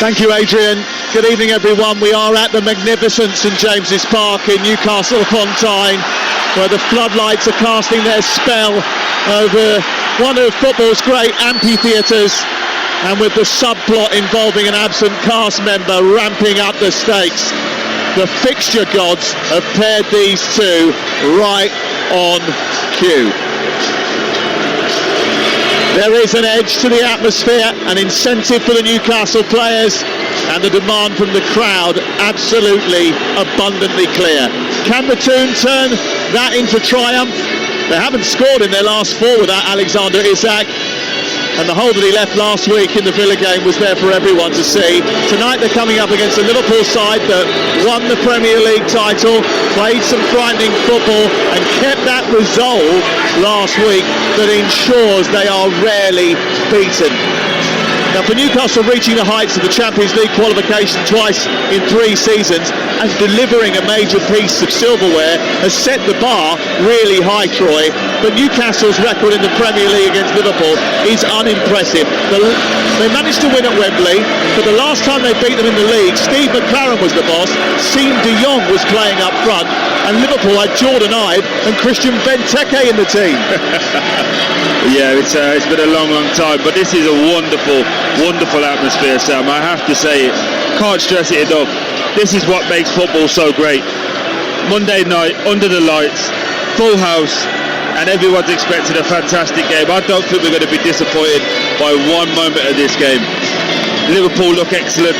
Thank you, Adrian. Good evening, everyone. We are at the magnificent St James's Park in Newcastle upon Tyne, where the floodlights are casting their spell over one of football's great amphitheatres, and with the subplot involving an absent cast member ramping up the stakes. The fixture gods have paired these two right on cue. There is an edge to the atmosphere, an incentive for the Newcastle players, and the demand from the crowd absolutely abundantly clear. Can the tune turn that into triumph? They haven't scored in their last four without Alexander Isak, and the hole that he left last week in the Villa game was there for everyone to see. Tonight they're coming up against a Liverpool side that won the Premier League title, played some frightening football and kept that resolve last week that ensures they are rarely beaten. Now, for Newcastle, reaching the heights of the Champions League qualification twice in 3 seasons and delivering a major piece of silverware has set the bar really high, Troy. But Newcastle's record in the Premier League against Liverpool is unimpressive. They managed to win at Wembley, but the last time they beat them in the league, Steve McClaren was the boss, Siem de Jong was playing up front, and Liverpool had Jordan Ibe and Christian Benteke in the team. Yeah, it's been a long time, but this is a wonderful atmosphere, Sam. I have to say it. Can't stress it enough. This is what makes football so great. Monday night, under the lights, full house, and everyone's expecting a fantastic game. I don't think we're going to be disappointed by one moment of this game. Liverpool look excellent.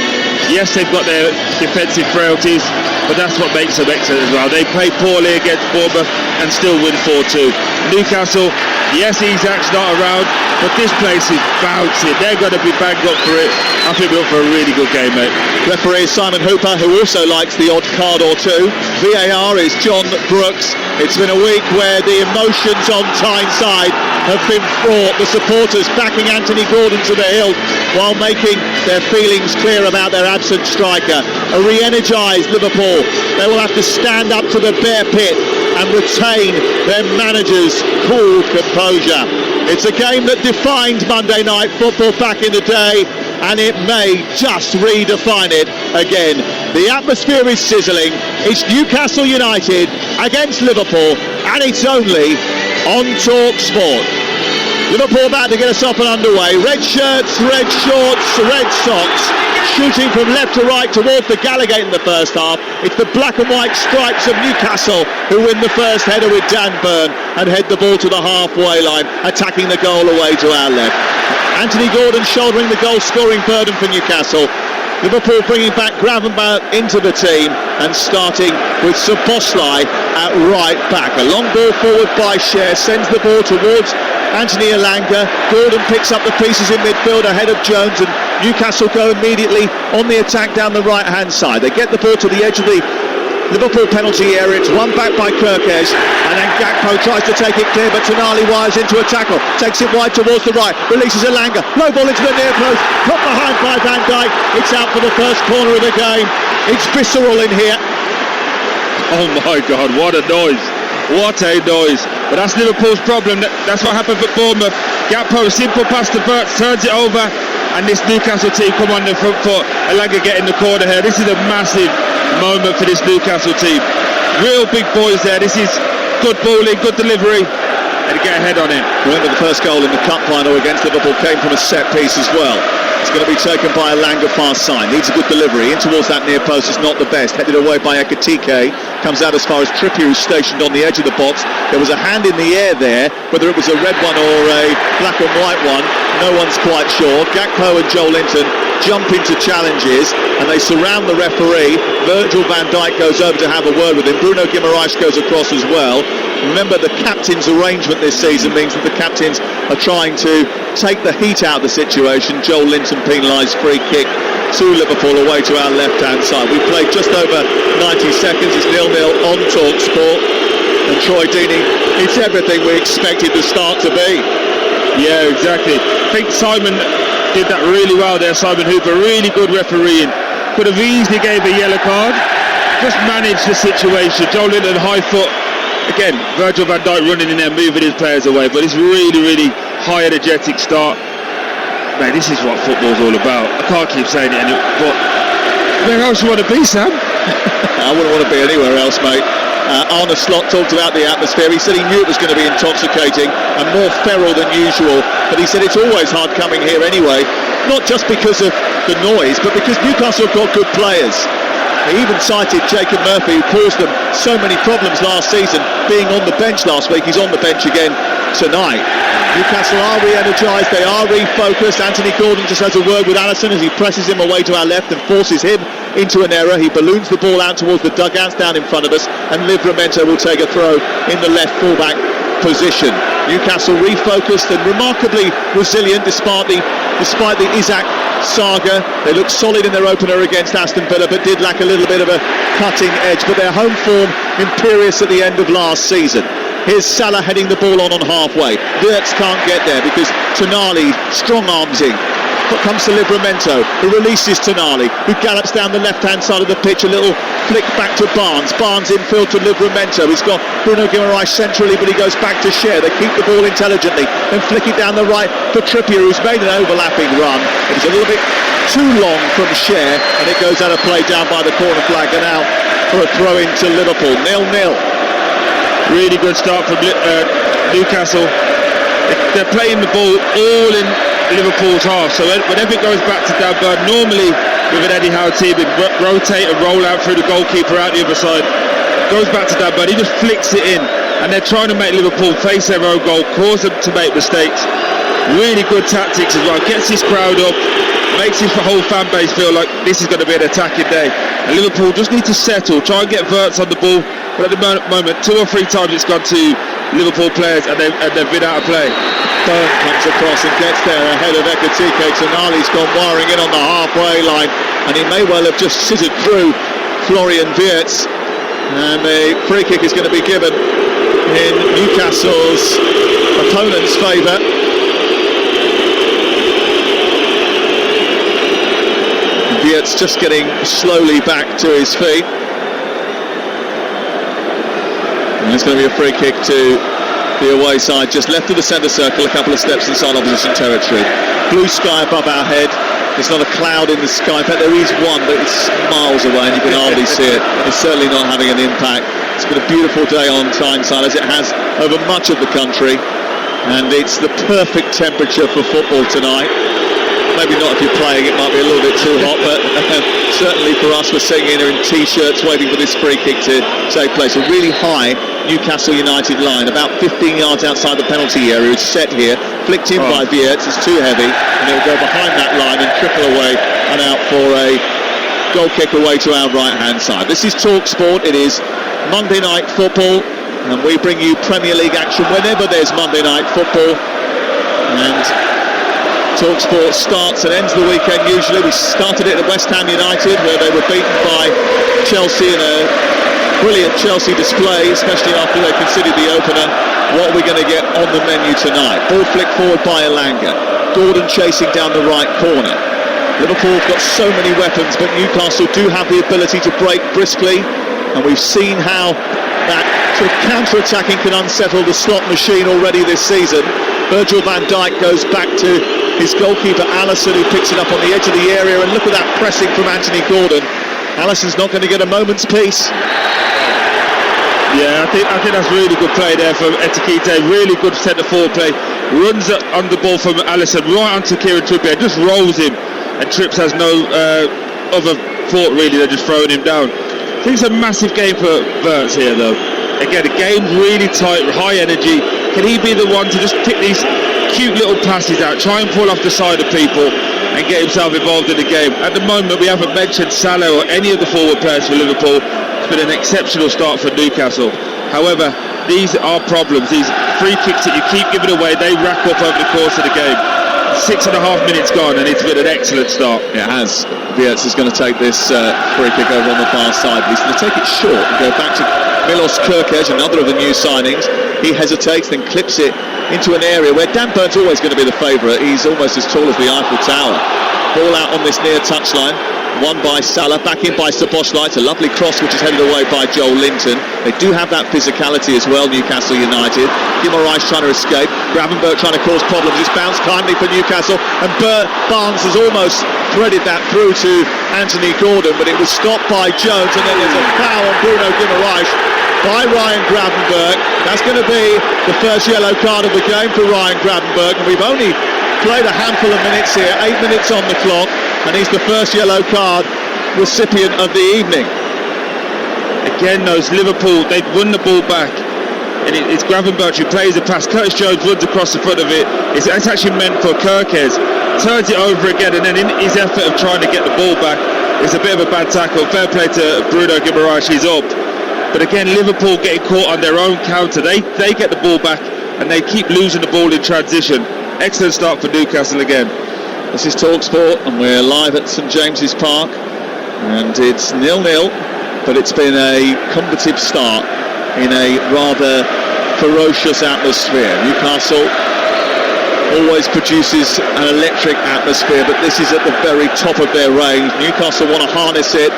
Yes, they've got their defensive frailties, but that's what makes them excellent as well. They play poorly against Bournemouth and still win 4-2. Newcastle, yes, Isak's not around, but this place is bouncing. They're going to be banged up for it. I think we're up for a really good game, mate. Referee is Simon Hooper, who also likes the odd card or two. VAR is John Brooks. It's been a week where the emotions on Tyneside have been fraught. The supporters backing Anthony Gordon to the hilt while making their feelings clear about their absent striker. A re-energised Liverpool. They will have to stand up to the bare pit and retain their manager's cool composure. It's a game that defined Monday night football back in the day, and it may just redefine it again. The atmosphere is sizzling. It's Newcastle United against Liverpool, and it's only on Talk Sport. Liverpool about to get us up and underway. Red shirts, red shorts, red socks, shooting from left to right towards the Gallagher in the first half. It's the black and white stripes of Newcastle who win the first header with Dan Burn and head the ball to the halfway line, attacking the goal away to our left. Anthony Gordon shouldering the goal-scoring burden for Newcastle. Liverpool bringing back Gravenberch into the team and starting with Szoboszlai at right back. A long ball forward by Cher, sends the ball towards Anthony Elanga. Gordon picks up the pieces in midfield ahead of Jones, and Newcastle go immediately on the attack down the right-hand side. They get the ball to the edge of the Liverpool penalty area. It's won back by Kirkes, and then Gakpo tries to take it clear, but Tonali wires into a tackle, takes it wide towards the right, releases Elanga, low ball into the near post, put behind by Van Dijk. It's out for the first corner of the game. It's visceral in here. Oh my God, what a noise. What a noise. But that's Liverpool's problem. That's what happened at Bournemouth. Gakpo, simple pass to Burks, turns it over, and this Newcastle team come on the front foot. Elanga get in the corner here. This is a massive moment for this Newcastle team. Real big boys there. This is good bowling, good delivery, and get a head on it. Remember, the first goal in the cup final against Liverpool came from a set piece as well. It's going to be taken by Elanga far side. Needs a good delivery. In towards that near post is not the best. Headed away by Ekitike. Comes out as far as Trippier, who's stationed on the edge of the box. There was a hand in the air there. Whether it was a red one or a black and white one, no one's quite sure. Gakpo and Joel Linton jump into challenges and they surround the referee. Virgil van Dijk goes over to have a word with him. Bruno Guimaraes goes across as well. Remember, the captain's arrangement this season means that the captains are trying to take the heat out of the situation. Joel Linton penalised, free kick to Liverpool away to our left-hand side. We've played just over 90 seconds. It's 0-0 on Talk Sport. And Troy Deeney, it's everything we expected the start to be. Yeah, exactly. I think Simon did that really well there, Simon Hooper. Really good refereeing. Could have easily gave a yellow card. Just managed the situation. Joel Linton, high foot. Again, Virgil van Dijk running in there, moving his players away. But it's really, really high energetic start. mate, this is what football's all about. I can't keep saying it, but where else you want to be, Sam? I wouldn't want to be anywhere else, mate. Arne Slot talked about the atmosphere. He said he knew it was going to be intoxicating and more feral than usual, but he said it's always hard coming here anyway, not just because of the noise, but because Newcastle have got good players. He even cited Jacob Murphy, who caused them so many problems last season, being on the bench last week. He's on the bench again tonight. Newcastle are re-energised, they are refocused. Anthony Gordon just has a word with Alisson as he presses him away to our left and forces him into an error. He balloons the ball out towards the dugouts down in front of us, and Livramento will take a throw in the left fullback position. Newcastle refocused and remarkably resilient despite the Isaac saga. They looked solid in their opener against Aston Villa, but did lack a little bit of a cutting edge. But their home form imperious at the end of last season. Here's Salah heading the ball on halfway. Wirtz can't get there because Tonali strong arms in. But comes to Livramento, who releases Tonali, who gallops down the left-hand side of the pitch. A little flick back to Barnes. Barnes infield to Livramento. He's got Bruno Guimaraes centrally, but he goes back to Cher. They keep the ball intelligently, then flick it down the right for Trippier, who's made an overlapping run. It was a little bit too long from Cher, and it goes out of play down by the corner flag and out for a throw-in to Liverpool. 0-0. Really good start from Newcastle. They're playing the ball all in Liverpool's half, so whenever it goes back to Dan Burn, normally with an Eddie Howe team, it rotate and roll out through the goalkeeper out the other side, goes back to Dan Burn, he just flicks it in, and they're trying to make Liverpool face their own goal, cause them to make mistakes. Really good tactics as well, gets his crowd up, makes his whole fan base feel like this is going to be an attacking day, and Liverpool just need to settle, try and get Wirtz on the ball, but at the moment 2 or 3 times it's gone to Liverpool players and they've been out of play. Burn comes across and gets there ahead of Ekitike. Tonali's gone wiring in on the halfway line, and he may well have just sitted through Florian Wirtz, and the free kick is going to be given in Newcastle's opponent's favour. Wirtz just getting slowly back to his feet. And it's going to be a free kick to the away side, just left of the centre circle, a couple of steps inside opposition territory. Blue sky above our head. There's not a cloud in the sky. In fact, there is one, but it's miles away and you can hardly see it. It's certainly not having an impact. It's been a beautiful day on Tyneside, as it has over much of the country, and it's the perfect temperature for football tonight. Maybe not if you're playing, it might be a little bit too hot, but certainly for us, we're sitting in here in t-shirts waiting for this free kick to take place. A really high Newcastle United line, about 15 yards outside the penalty area, is set here, flicked in by Wirtz. It's too heavy, and it will go behind that line and trickle away and out for a goal kick away to our right-hand side. This is Talk Sport. It is Monday Night Football, and we bring you Premier League action whenever there's Monday Night Football. And TalkSport starts and ends the weekend usually. We started it at West Ham United, where they were beaten by Chelsea in a brilliant Chelsea display, especially after they conceded the opener. What are we going to get on the menu tonight? Ball flicked forward by Elanga. Gordon chasing down the right corner. Liverpool have got so many weapons, but Newcastle do have the ability to break briskly, and we've seen how that sort of counter-attacking can unsettle the slot machine already this season. Virgil van Dijk goes back to his goalkeeper Alisson, who picks it up on the edge of the area, and look at that pressing from Anthony Gordon. Alisson's not going to get a moment's peace. Yeah, I think that's really good play there from Ekitike. Really good centre forward play. Runs on the ball from Alisson right onto Kieran Trippier, just rolls him, and Trips has no other thought really than just throwing him down. I think it's a massive game for Wirtz here though. Again, the game's really tight, high energy. Can he be the one to just pick these cute little passes out, try and pull off the side of people and get himself involved in the game? At the moment, we haven't mentioned Salah or any of the forward players for Liverpool. It's been an exceptional start for Newcastle. However, these are problems. These free kicks that you keep giving away, they rack up over the course of the game. 6.5 minutes gone, and it's been an excellent start. It has. Wirtz is going to take this free kick over on the far side. He's going to take it short and go back to Milos Kerkez, another of the new signings. He hesitates, then clips it into an area where Dan Burn's always going to be the favourite. He's almost as tall as the Eiffel Tower. Ball out on this near touchline. Won by Salah, back in by Szoboszlai. It's a lovely cross which is headed away by Joel Linton. They do have that physicality as well, Newcastle United. Guimaraes trying to escape. Gravenberch trying to cause problems. It's bounced kindly for Newcastle, and Barnes has almost threaded that through to Anthony Gordon, but it was stopped by Jones, and then there's a foul on Bruno Guimaraes by Ryan Gravenberch. That's going to be the first yellow card of the game for Ryan Gravenberch, and we've only played a handful of minutes here, 8 minutes on the clock, and he's the first yellow card recipient of the evening. Again, those Liverpool, they've won the ball back, and it's Gravenberch who plays the pass. Curtis Jones runs across the front of it. It's actually meant for Kirkes. Turns it over again, and then in his effort of trying to get the ball back, it's a bit of a bad tackle. Fair play to Bruno Guimaraes, he's up. But again, Liverpool getting caught on their own counter. They get the ball back, and they keep losing the ball in transition. Excellent start for Newcastle again. This is TalkSport, and we're live at St James's Park, and it's 0-0, but it's been a combative start in a rather ferocious atmosphere. Newcastle always produces an electric atmosphere, but this is at the very top of their range. Newcastle want to harness it,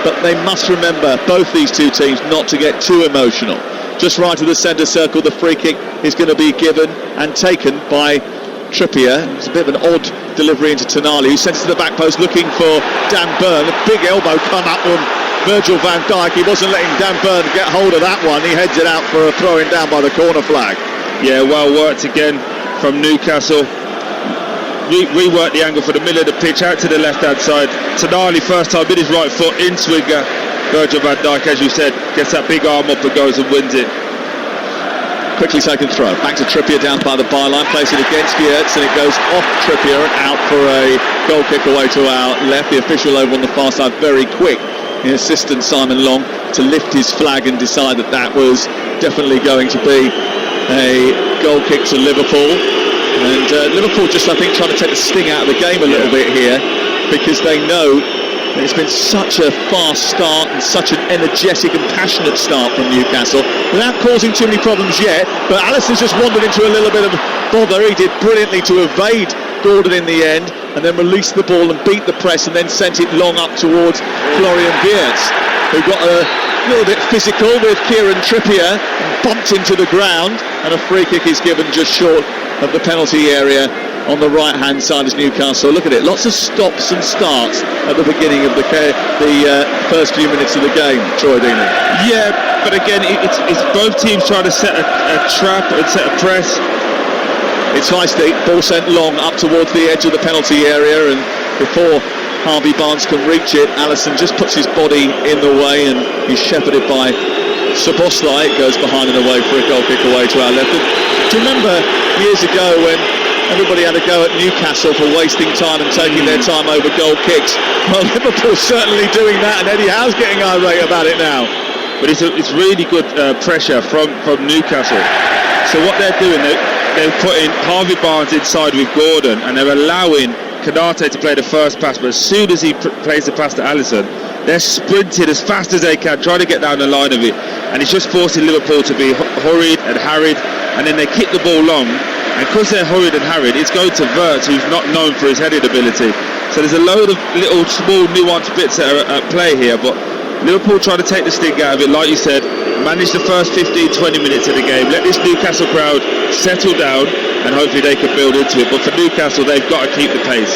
but they must remember, both these two teams, not to get too emotional. Just right of the centre circle, the free kick is going to be given and taken by Trippier. It's a bit of an odd delivery into Tonali, who sends it to the back post looking for Dan Burn. A big elbow come up from Virgil van Dijk. He wasn't letting Dan Burn get hold of that one. He heads it out for a throw-in down by the corner flag. Yeah, well worked again from Newcastle. Reworked the angle for the middle of the pitch, out to the left-hand side. Tonali first time with his right foot in swinger. Virgil van Dijk, as you said, gets that big arm up and goes and wins it. Quickly taken throw. Back to Trippier down by the byline. Plays it against Geertz, and it goes off Trippier and out for a goal kick away to our left. The official over on the far side, very quick. The assistant Simon Long to lift his flag and decide that that was definitely going to be a goal kick to Liverpool. And Liverpool just, I think, trying to take the sting out of the game a little bit here, because they know that it's been such a fast start and such an energetic and passionate start from Newcastle without causing too many problems yet. But Alisson's just wandered into a little bit of bother. He did brilliantly to evade Gordon in the end, and then released the ball and beat the press, and then sent it long up towards Florian Wirtz, who got a little bit physical with Kieran Trippier and bumped into the ground, and a free kick is given just short of the penalty area on the right hand side as Newcastle. Look at it, lots of stops and starts at the beginning of the first few minutes of the game, Troy Deeney. Yeah, but again, it's both teams trying to set a trap and set a press. It's feisty, ball sent long up towards the edge of the penalty area, and before Harvey Barnes can reach it, Alisson just puts his body in the way, and he's shepherded by Szoboszlai. It goes behind and away for a goal kick away to our left. And do you remember years ago when everybody had a go at Newcastle for wasting time and taking their time over goal kicks? Well, Liverpool's certainly doing that, and Eddie Howe's getting irate about it now. But it's really good pressure from Newcastle. So what they're doing, they're putting Harvey Barnes inside with Gordon, and they're allowing Konate to play the first pass, but as soon as he plays the pass to Alisson, they're sprinting as fast as they can, trying to get down the line of it, and it's just forcing Liverpool to be hurried and harried, and then they kick the ball long, and because they're hurried and harried, it's going to Wirtz, who's not known for his heading ability. So there's a load of little small nuanced bits that are at play here, but Liverpool trying to take the sting out of it, like you said, manage the first 15-20 minutes of the game, let this Newcastle crowd settle down, and hopefully they can build into it. But for Newcastle, they've got to keep the pace.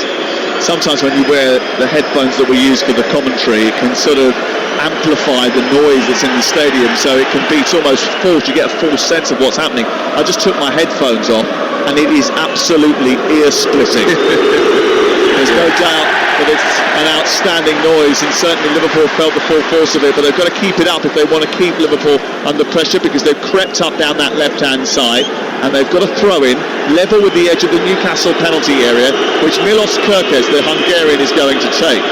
Sometimes when you wear the headphones that we use for the commentary, it can sort of amplify the noise that's in the stadium, so it can be, it's almost false, you get a false sense of what's happening. I just took my headphones off, and it is absolutely ear-splitting. There's no doubt that it's an outstanding noise, and certainly Liverpool felt the full force of it, but they've got to keep it up if they want to keep Liverpool under pressure, because they've crept up down that left-hand side, and they've got to throw in level with the edge of the Newcastle penalty area, which Milos Kirkes, the Hungarian, is going to take.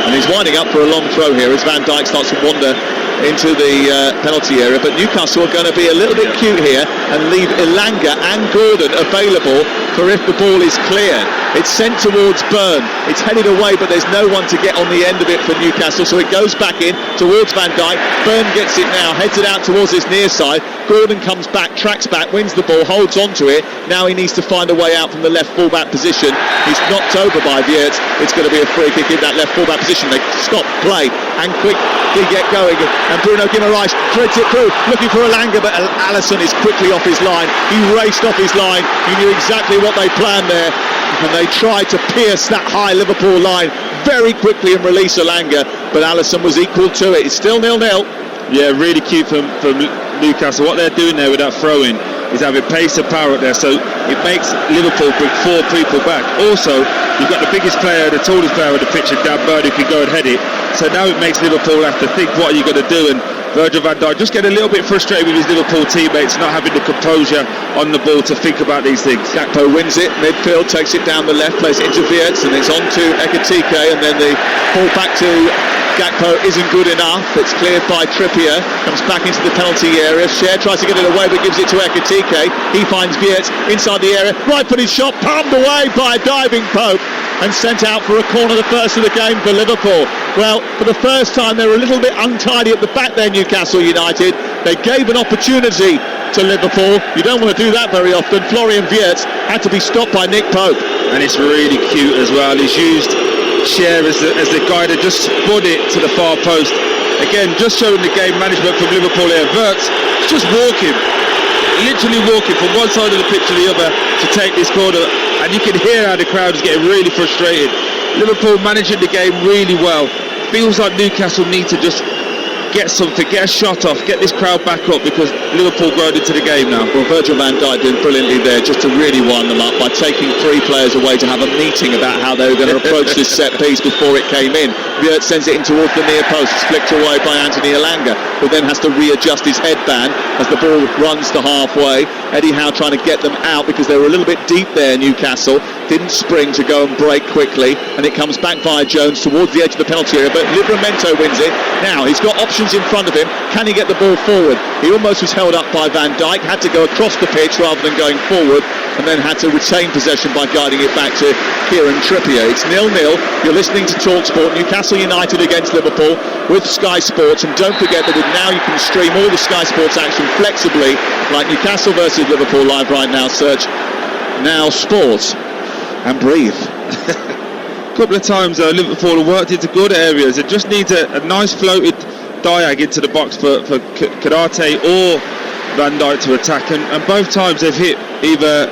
And he's winding up for a long throw here as Van Dijk starts to wander into the penalty area, but Newcastle are going to be a little bit cute here. and leave Elanga and Gordon available for if the ball is cleared. It's sent towards Byrne. It's headed away, but there's no one to get on the end of it for Newcastle, so it goes back in towards Van Dijk. Byrne gets it now, heads it out towards his near side. Gordon comes back, tracks back, wins the ball, holds on to it. Now he needs to find a way out from the left full-back position. He's knocked over by Wirtz. It's going to be a free kick in that left full-back position. They stop play and quickly get going. And Bruno Guimaraes threads it through, looking for Elanga, but Alisson is quickly off his line. He raced off his line. He knew exactly what they planned there. And they tried to pierce that high Liverpool line very quickly and release Elanga, but Alisson was equal to it. It's still 0-0. Yeah, really cute from Newcastle. What they're doing there with that throw-in is having pace and power up there, so it makes Liverpool bring 4 people back. Also, you've got the biggest player, the tallest player on the pitch, and Dan Burn, who can go and head it. So now it makes Liverpool have to think, what are you going to do? And Virgil van Dijk just get a little bit frustrated with his Liverpool teammates not having the composure on the ball to think about these things. Gakpo wins it, midfield, takes it down the left, plays it into Wirtz, and it's on to Ekitike, and then the ball back to Gakpo isn't good enough. It's cleared by Trippier, comes back into the penalty area. Cher tries to get it away, but gives it to Ekitike. He finds Wirtz inside the area, right-footed shot, palmed away by a diving Pope and sent out for a corner, the first of the game for Liverpool. Well, for the first time, they were a little bit untidy at the back there, Newcastle United. They gave an opportunity to Liverpool. You don't want to do that very often. Florian Wirtz had to be stopped by Nick Pope. And it's really cute as well. He's used Cher as the guy that just spun it to the far post. Again, just showing the game management from Liverpool here. Wirtz just walking, literally walking from one side of the pitch to the other to take this corner. And you can hear how the crowd is getting really frustrated. Liverpool managing the game really well. Feels like Newcastle need to just get something, get a shot off, get this crowd back up, because Liverpool grown into the game now. Well, Virgil van Dijk did brilliantly there just to really wind them up by taking 3 players away to have a meeting about how they were going to approach this set piece before it came in. Wirtz sends it in towards the near post. It's flicked away by Anthony Elanga, who then has to readjust his headband as the ball runs to halfway. Eddie Howe trying to get them out because they were a little bit deep there, Newcastle. Didn't spring to go and break quickly, and it comes back via Jones towards the edge of the penalty area, but Livramento wins it. Now he's got options in front of him. Can he get the ball forward? He almost was held up by Van Dijk, had to go across the pitch rather than going forward, and then had to retain possession by guiding it back to Kieran Trippier. It's 0-0. You're listening to TalkSport. Newcastle United against Liverpool with Sky Sports, and don't forget that with now you can stream all the Sky Sports action flexibly, like Newcastle versus Liverpool live right now. Search Now Sports and breathe. A couple of times Liverpool have worked into good areas. It just needs a nice floated diag into the box for Karate or Van Dijk to attack, and both times they've hit either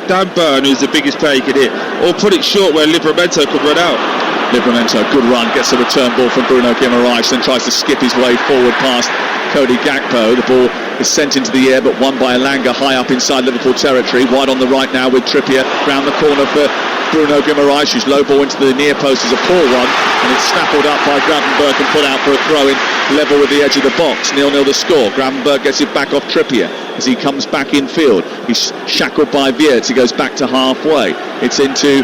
Dan Burn, who's the biggest player he could hit, or put it short where Livramento could run out. Livramento, good run, gets a return ball from Bruno Guimaraes, then tries to skip his way forward past Cody Gakpo. The ball is sent into the air, but won by Elanga high up inside Liverpool territory. Wide on the right now with Trippier, round the corner for Bruno Guimaraes, whose low ball into the near post is a poor one, and it's snaffled up by Gravenberch and put out for a throw-in level with the edge of the box. 0-0 the score. Gravenberch gets it back off Trippier as he comes back in field. He's shackled by Wirtz. He goes back to halfway. It's into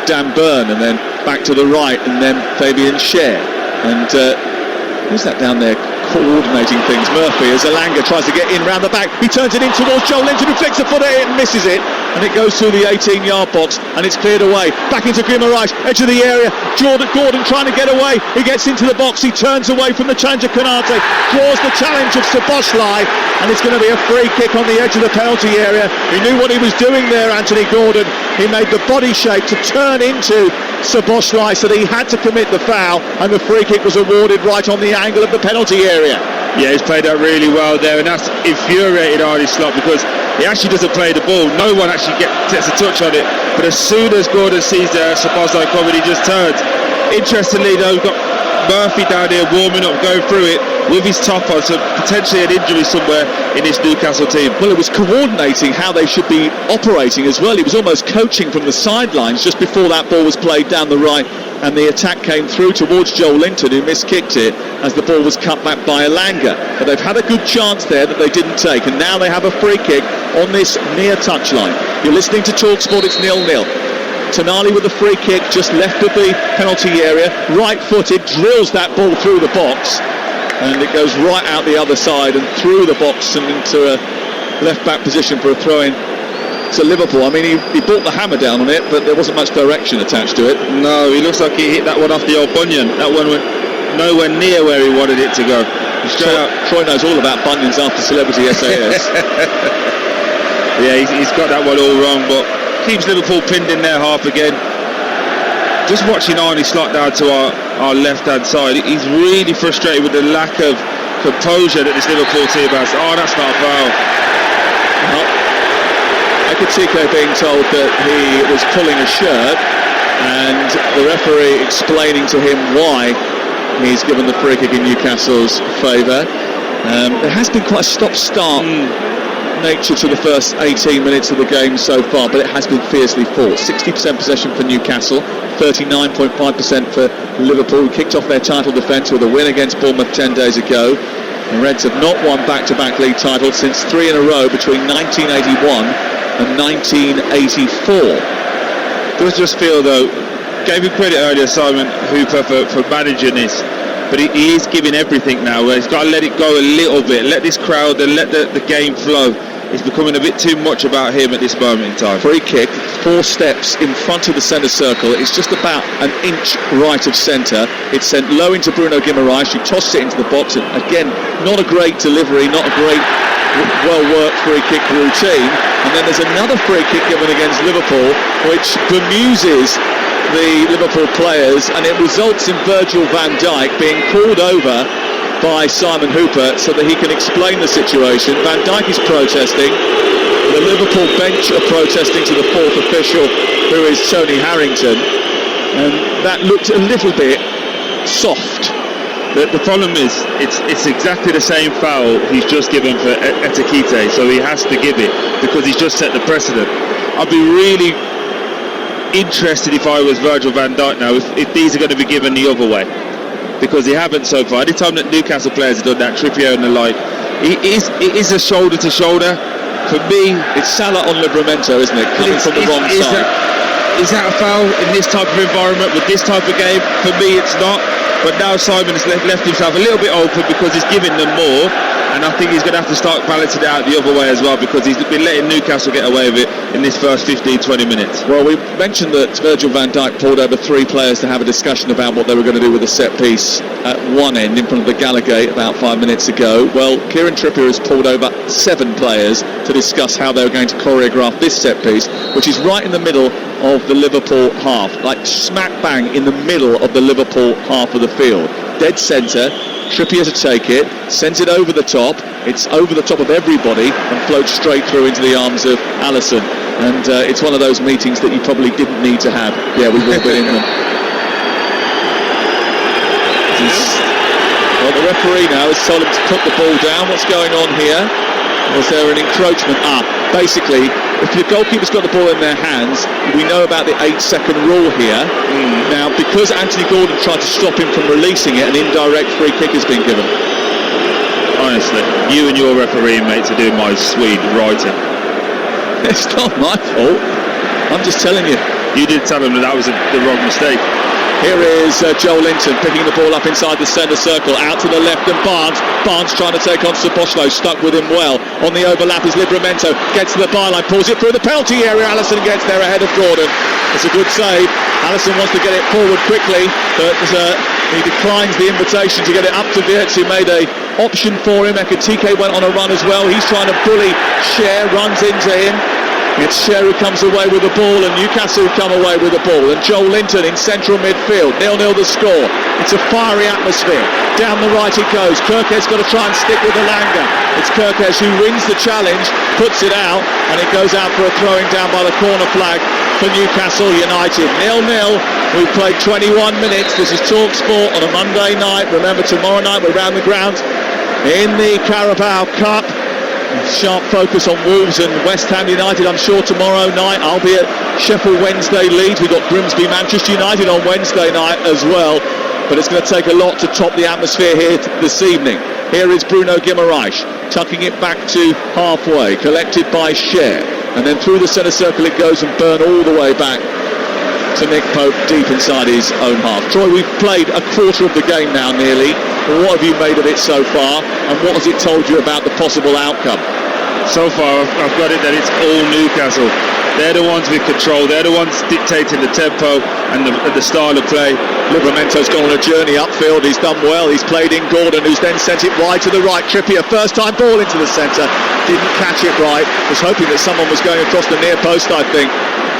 Dan Burn, and then back to the right, and then Fabian Cher. And who's that down there coordinating things? Murphy, as Elanga tries to get in round the back. He turns it in towards Joel Linton, who flicks a foot at it and misses it. And it goes through the 18-yard box, and it's cleared away. Back into Guimaraes, edge of the area. Gordon trying to get away. He gets into the box. He turns away from the challenger Konate. Draws the challenge of Szoboszlai, and it's going to be a free kick on the edge of the penalty area. He knew what he was doing there, Anthony Gordon. He made the body shape to turn into Szoboszlai, so that he had to commit the foul, and the free kick was awarded right on the angle of the penalty area. Yeah, he's played that really well there, and that's infuriated Arnie Slot, because he actually doesn't play the ball. No one actually gets a touch on it, but as soon as Gordon sees the Szoboszlai coming, he just turns. Interestingly though, we've got Murphy down here warming up, going through it with his top on, so potentially an injury somewhere in this Newcastle team. Well, it was coordinating how they should be operating as well. He was almost coaching from the sidelines just before that ball was played down the right, and the attack came through towards Joel Linton, who miskicked it as the ball was cut back by Elanga. But they've had a good chance there that they didn't take, and now they have a free kick on this near touchline. You're listening to TalkSport. It's 0-0. Tonali with a free kick just left of the penalty area, right-footed, drills that ball through the box, and it goes right out the other side and through the box and into left-back position for a throw-in to Liverpool. I mean, he brought the hammer down on it, but there wasn't much direction attached to it. No, he looks like he hit that one off the old bunion. That one went nowhere near where he wanted it to go. Troy knows all about bunions after Celebrity SAS. Yeah, he's got that one all wrong, but keeps Liverpool pinned in their half again. Just watching Arnie slot down to our left-hand side, he's really frustrated with the lack of composure that this Liverpool team has. Oh, that's not a foul. Ekitike being told that he was pulling a shirt, and the referee explaining to him why he's given the free kick in Newcastle's favour. There has been quite a stop-start nature to the first 18 minutes of the game so far, but it has been fiercely fought. 60% possession for Newcastle, 39.5% for Liverpool, who kicked off their title defence with a win against Bournemouth 10 days ago. The Reds have not won back-to-back league titles since 3 in a row between 1981 and 1984. Does just feel, though, gave him credit earlier, Simon Hooper, for managing this, but he is giving everything now, where he's got to let it go a little bit, let this crowd and let the game flow. It's becoming a bit too much about him at this moment in time. Free kick, 4 steps in front of the centre circle. It's just about an inch right of centre. It's sent low into Bruno Guimaraes, who tossed it into the box. And again, not a great delivery, not a great well-worked free kick routine. And then there's another free kick given against Liverpool, which bemuses the Liverpool players, and it results in Virgil van Dijk being called over by Simon Hooper so that he can explain the situation. Van Dijk is protesting. The Liverpool bench are protesting to the 4th official, who is Tony Harrington, and that looked a little bit soft. The problem is, it's exactly the same foul he's just given for Ekitike, so he has to give it because he's just set the precedent. I'd be really interested if I was Virgil van Dijk now if these are going to be given the other way, because they haven't so far. Any time that Newcastle players have done that, Trippier and the like, it is a shoulder to shoulder. For me, it's Salah on Livramento, isn't it? Coming from the wrong side. Is that a foul in this type of environment with this type of game? For me, it's not. But now Simon has left himself a little bit open because he's giving them more, and I think he's going to have to start balancing it out the other way as well, because he's been letting Newcastle get away with it in this first 15-20 minutes. Well, we mentioned that Virgil van Dijk pulled over 3 players to have a discussion about what they were going to do with the set piece at one end in front of the Gallagher about 5 minutes ago. Well, Kieran Trippier has pulled over 7 players to discuss how they were going to choreograph this set piece, which is right in the middle of the Liverpool half, like smack bang in the middle of the Liverpool half of the field. Dead centre, Trippier to take it, sends it over the top. It's over the top of everybody and floats straight through into the arms of Alisson. And it's one of those meetings that you probably didn't need to have. Yeah, we've all been in them. Well, the referee now has told him to put the ball down. What's going on here? Was there an encroachment? Basically, if the goalkeeper's got the ball in their hands, we know about the 8-second rule here. Now, because Anthony Gordon tried to stop him from releasing it, an indirect free kick has been given. Honestly, you and your refereeing mates are doing my Swede writing. It's not my fault. I'm just telling you. You did tell him that was the wrong mistake. Here is Joe Linton picking the ball up inside the centre circle, out to the left, and Barnes trying to take on Szoboszlai, stuck with him well. On the overlap is Livramento, gets to the byline, pulls it through the penalty area. Alisson gets there ahead of Gordon. It's a good save. Alisson wants to get it forward quickly, but he declines the invitation to get it up to Wirtz, who made a option for him. Ekitike went on a run as well. He's trying to bully Cher, runs into him. It's Cher who comes away with the ball, and Newcastle come away with the ball, and Joel Linton in central midfield. 0-0 the score. It's a fiery atmosphere. Down the right it goes. Kirkhead's got to try and stick with Elanga. It's Kirkhead who wins the challenge, puts it out, and it goes out for a throwing down by the corner flag for Newcastle United. 0-0. We've played 21 minutes. This is TalkSport on a Monday night. Remember, tomorrow night we're round the grounds in the Carabao Cup. Sharp focus on Wolves and West Ham United, I'm sure, tomorrow night. I'll be at Sheffield Wednesday Leeds. We've got Grimsby Manchester United on Wednesday night as well. But it's going to take a lot to top the atmosphere here this evening. Here is Bruno Guimaraes, tucking it back to halfway, collected by Cher. And then through the centre circle it goes, and Burn all the way back to Nick Pope deep inside his own half. Troy, we've played a quarter of the game now nearly. What have you made of it so far, and what has it told you about the possible outcome? so far I've got it that it's all Newcastle. They're the ones with control. They're the ones dictating the tempo and the style of play. Livramento's gone on a journey upfield. He's done well. He's played in Gordon, who's then sent it wide to the right. Trippier, first time ball into the centre. Didn't catch it right. Was hoping that someone was going across the near post, I think.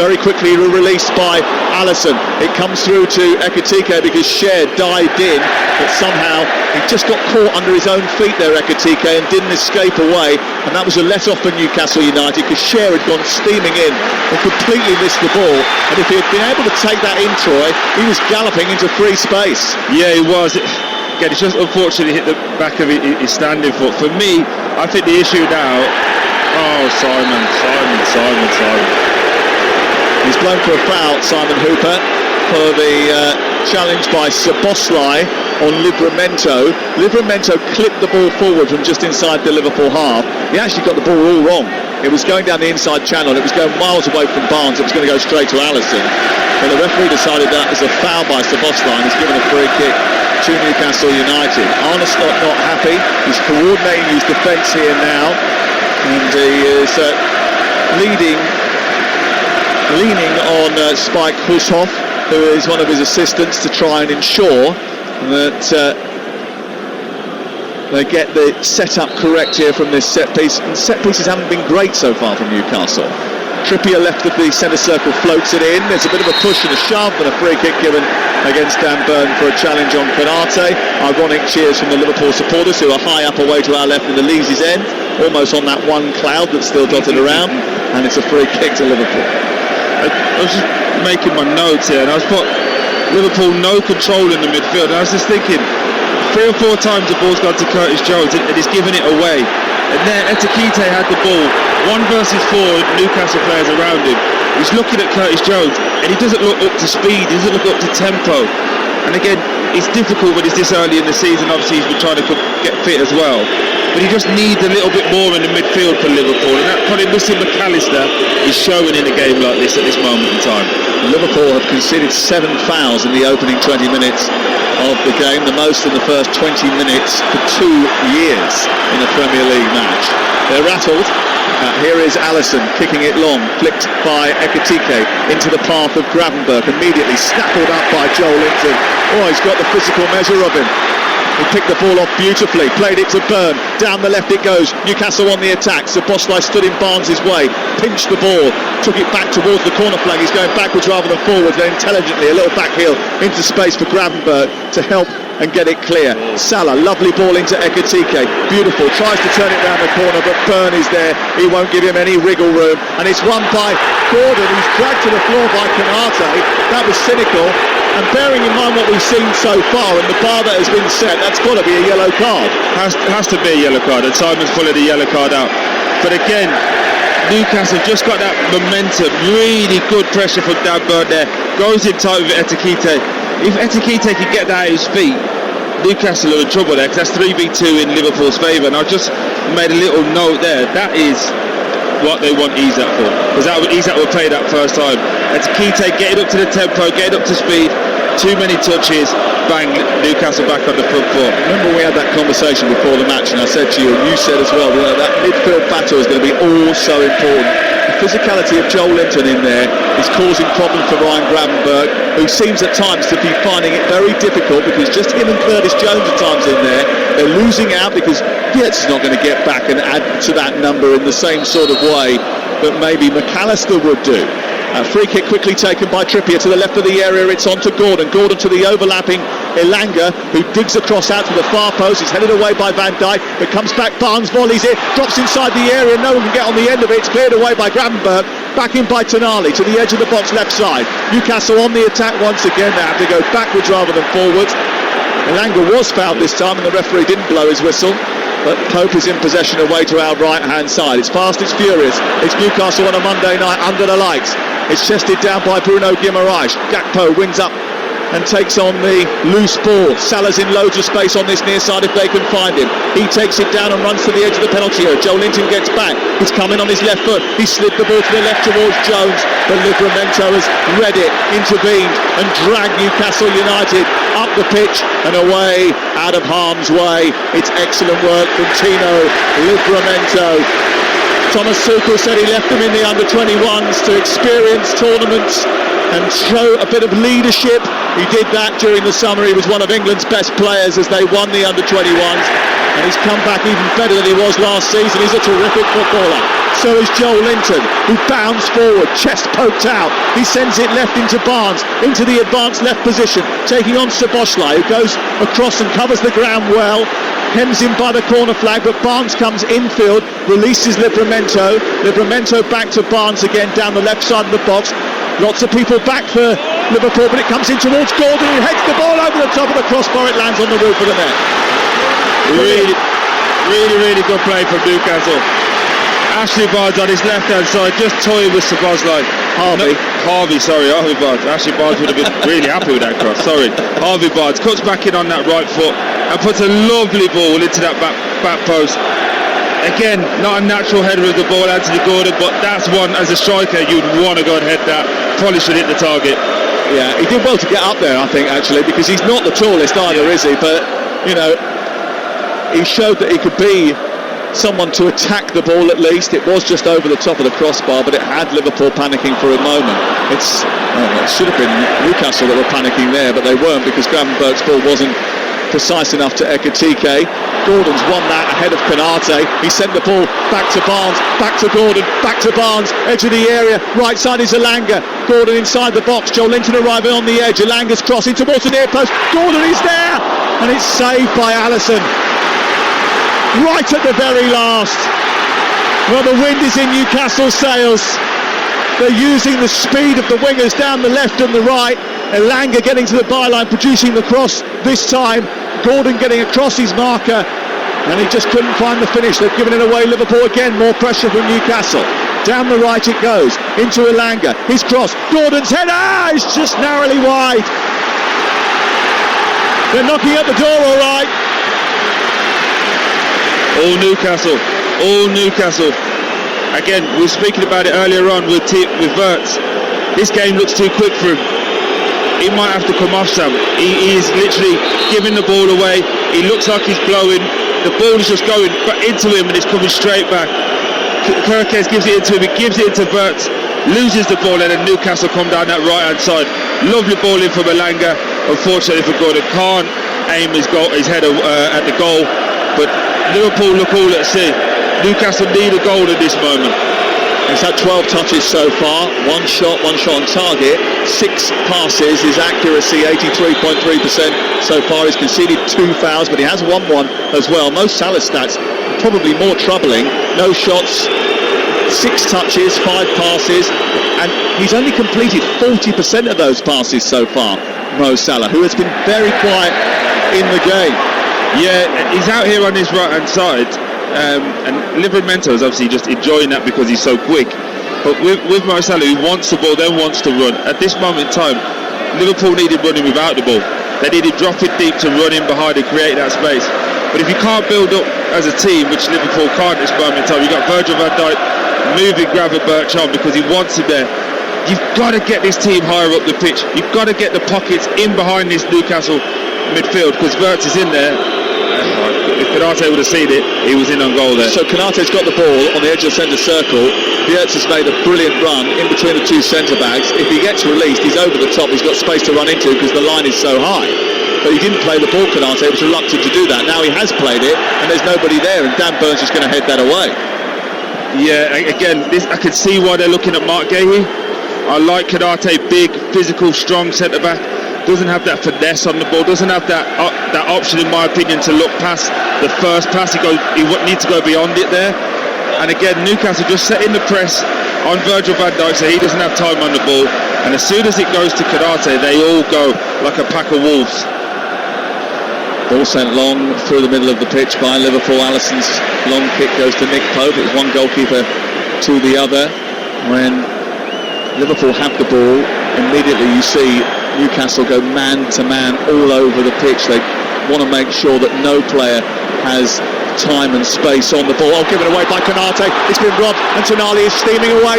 Very quickly released by Alisson. It comes through to Ekitike because Cher dived in, but somehow he just got caught under his own feet there, Ekitike, and didn't escape away. And that was a let-off for Newcastle United because Cher had gone steaming in and completely missed the ball. And if he had been able to take that in, Troy, he was galloping into free space. Yeah, he was. Again, it's just unfortunately hit the back of his standing foot. For me, I think the issue now... Oh, Simon. He's blown for a foul, Simon Hooper, for the challenge by Szoboszlai on Livramento. Livramento clipped the ball forward from just inside the Liverpool half. He actually got the ball all wrong. It was going down the inside channel. It was going miles away from Barnes. It was going to go straight to Alisson. But the referee decided that was a foul by Szoboszlai and he's given a free kick to Newcastle United. Arne's not happy. He's coordinating his defence here now. And he is leaning on Spike Hushoff, who is one of his assistants, to try and ensure that they get the setup correct here from this set piece. And set pieces haven't been great so far from Newcastle. Trippier left of the centre circle, floats it in. There's a bit of a push and a shove and a free kick given against Dan Burn for a challenge on Konate. Ironic cheers from the Liverpool supporters who are high up away to our left in the Leesy's end, almost on that one cloud that's still dotted around, and it's a free kick to Liverpool. I was just making my notes here and I was put Liverpool no control in the midfield, and I was just thinking 3 or 4 times the ball's gone to Curtis Jones and he's given it away, and there Ekitike had the ball 1 versus 4 Newcastle players around him. He's looking at Curtis Jones and he doesn't look up to speed, he doesn't look up to tempo, and again it's difficult when it's this early in the season. Obviously he's been trying to get fit as well, but he just needs a little bit more in the midfield for Liverpool, and that probably missing McAllister is showing in a game like this at this moment in time. Liverpool have conceded 7 fouls in the opening 20 minutes of the game, the most in the first 20 minutes for 2 years in a Premier League match. They're rattled. Here is Alisson kicking it long, flicked by Ekitike into the path of Gravenberch, immediately snappled up by Joel Linton. Oh, he's got the physical measure of him. He picked the ball off beautifully, played it to Burn, down the left it goes, Newcastle on the attack. Szoboszlai stood in Barnes' way, pinched the ball, took it back towards the corner flag. He's going backwards rather than forwards, then intelligently a little back heel into space for Gravenberch to help and get it clear. Salah, lovely ball into Ekitike, beautiful, tries to turn it round the corner, but Burn is there, he won't give him any wriggle room, and it's won by Gordon, who's dragged to the floor by Konate. That was cynical, and bearing in mind what we've seen so far and the bar that has been set, that's got to be a yellow card. Has to be a yellow card, and Simon's pulling the yellow card out. But again, Newcastle just got that momentum, really good pressure from Dan Burn there, goes in tight with Ekitike. If Ekitike could get that at his feet, Newcastle are in trouble there, because that's 3v2 in Liverpool's favour. And I just made a little note there, that is what they want Isak for, because Isak will play that first time. Ekitike getting up to the tempo, getting up to speed, too many touches, bang, Newcastle back on the front foot. Remember we had that conversation before the match, and I said to you, and you said as well, that midfield battle is going to be all so important. The physicality of Joel Linton in there is causing problems for Ryan Gravenberch, who seems at times to be finding it very difficult, because just him and Curtis Jones at times in there, they're losing out because Yates is not going to get back and add to that number in the same sort of way that maybe McAllister would do. Free kick quickly taken by Trippier to the left of the area. It's on to Gordon. Gordon to the overlapping Elanga, who digs across out to the far post. He's headed away by Van Dijk, but comes back. Barnes volleys it, drops inside the area. No one can get on the end of it. It's cleared away by Gravenberch. Back in by Tonali to the edge of the box left side. Newcastle on the attack once again. They have to go backwards rather than forwards. Elanga was fouled this time and the referee didn't blow his whistle. But Pope is in possession away to our right-hand side. It's fast, it's furious. It's Newcastle on a Monday night under the lights. It's chested down by Bruno Guimaraes. Gakpo wins up and takes on the loose ball. Salah's in loads of space on this near side if they can find him. He takes it down and runs to the edge of the penalty area. Joe Linton gets back. He's coming on his left foot. He slid the ball to the left towards Jones, but Livramento has read it, intervened and dragged Newcastle United up the pitch and away out of harm's way. It's excellent work from Tino Livramento. Thomas Tuchel said he left them in the under-21s to experience tournaments and show a bit of leadership. He did that during the summer. He was one of England's best players as they won the under-21s, and he's come back even better than he was last season. He's a terrific footballer. So is Joel Linton, who bounds forward, chest poked out. He sends it left into Barnes, into the advanced left position, taking on Szoboszlai, who goes across and covers the ground well. Hems him by the corner flag, but Barnes comes infield, releases Livramento. Livramento back to Barnes again down the left side of the box. Lots of people back for Liverpool, but it comes in towards Gordon, who heads the ball over the top of the crossbar. It lands on the roof of the net. Really good play from Newcastle. Ashley Barnes on his left-hand side, just toying with Szoboszlai. Harvey Barnes. Ashley Barnes would have been really happy with that cross. Harvey Barnes cuts back in on that right foot and puts a lovely ball into that back post. Again, not a natural header of the ball, Anthony Gordon, but that's one, as a striker, you'd want to go and head that. Probably should hit the target. Yeah, he did well to get up there, I think, actually, because he's not the tallest either, is he? But, you know, he showed that he could be someone to attack the ball at least. It was just over the top of the crossbar, but it had Liverpool panicking for a moment. It should have been Newcastle that were panicking there, but they weren't, because Gravenberch's ball wasn't precise enough to Ekitike. Gordon's won that ahead of Konate. He sent the ball back to Barnes, back to Gordon, back to Barnes, edge of the area, right side is Elanga. Gordon inside the box, Joe Linton arriving on the edge, Elanga's crossing towards the near post, Gordon is there, and it's saved by Alisson. Right at the very last. Well, the wind is in Newcastle's sails. They're using the speed of the wingers down the left and the right. Elanga getting to the byline, producing the cross this time. Gordon getting across his marker, and he just couldn't find the finish. They've given it away. Liverpool again, more pressure from Newcastle. Down the right it goes, into Elanga. His cross, Gordon's header is just narrowly wide. They're knocking at the door all right. All Newcastle. Again, we were speaking about it earlier on with Wirtz. This game looks too quick for him. He might have to come off, Sam. He is literally giving the ball away. He looks like he's blowing. The ball is just going into him and it's coming straight back. Kirkes gives it into him. He gives it into Wirtz. Loses the ball, and then Newcastle come down that right-hand side. Lovely ball in from Elanga. Unfortunately for Gordon, can't aim his header at the goal. But Liverpool look all at sea. Newcastle need a goal at this moment. He's had 12 touches so far, one shot on target, 6 passes. His accuracy 83.3% so far. He's conceded 2 fouls, but he has won one as well. Most Salah stats probably more troubling. No shots, 6 touches, 5 passes, and he's only completed 40% of those passes so far. Mo Salah, who has been very quiet in the game. Yeah, he's out here on his right-hand side, and Livramento is obviously just enjoying that because he's so quick. But with Mo Salah, who wants the ball, then wants to run. At this moment in time, Liverpool needed running without the ball. They needed drop it deep to run in behind and create that space. But if you can't build up as a team, which Liverpool can't at this moment in time, you've got Virgil van Dijk moving Gravenberch on because he wants him there. You've got to get this team higher up the pitch. You've got to get the pockets in behind this Newcastle midfield, because Wirtz is in there. If Konate would have seen it, he was in on goal there. So Konate's got the ball on the edge of the centre circle. Wirtz has made a brilliant run in between the 2 centre-backs. If he gets released, he's over the top. He's got space to run into because the line is so high. But he didn't play the ball, Konate. He was reluctant to do that. Now he has played it, and there's nobody there, and Dan Burns is going to head that away. Yeah, again, I can see why they're looking at Mark Guéhi. I like Konate, big, physical, strong centre-back. Doesn't have that finesse on the ball, doesn't have that option, in my opinion, to look past the first pass. He needs to go beyond it there. And again, Newcastle just setting the press on Virgil van Dijk so he doesn't have time on the ball. And as soon as it goes to Konate, they all go like a pack of wolves. Ball sent long through the middle of the pitch by Liverpool. Alisson's long kick goes to Nick Pope. It was one goalkeeper to the other. When Liverpool have the ball, immediately you see Newcastle go man to man all over the pitch. They want to make sure that no player has time and space on the ball. Oh, given away by Konate. It's been robbed, and Tonali is steaming away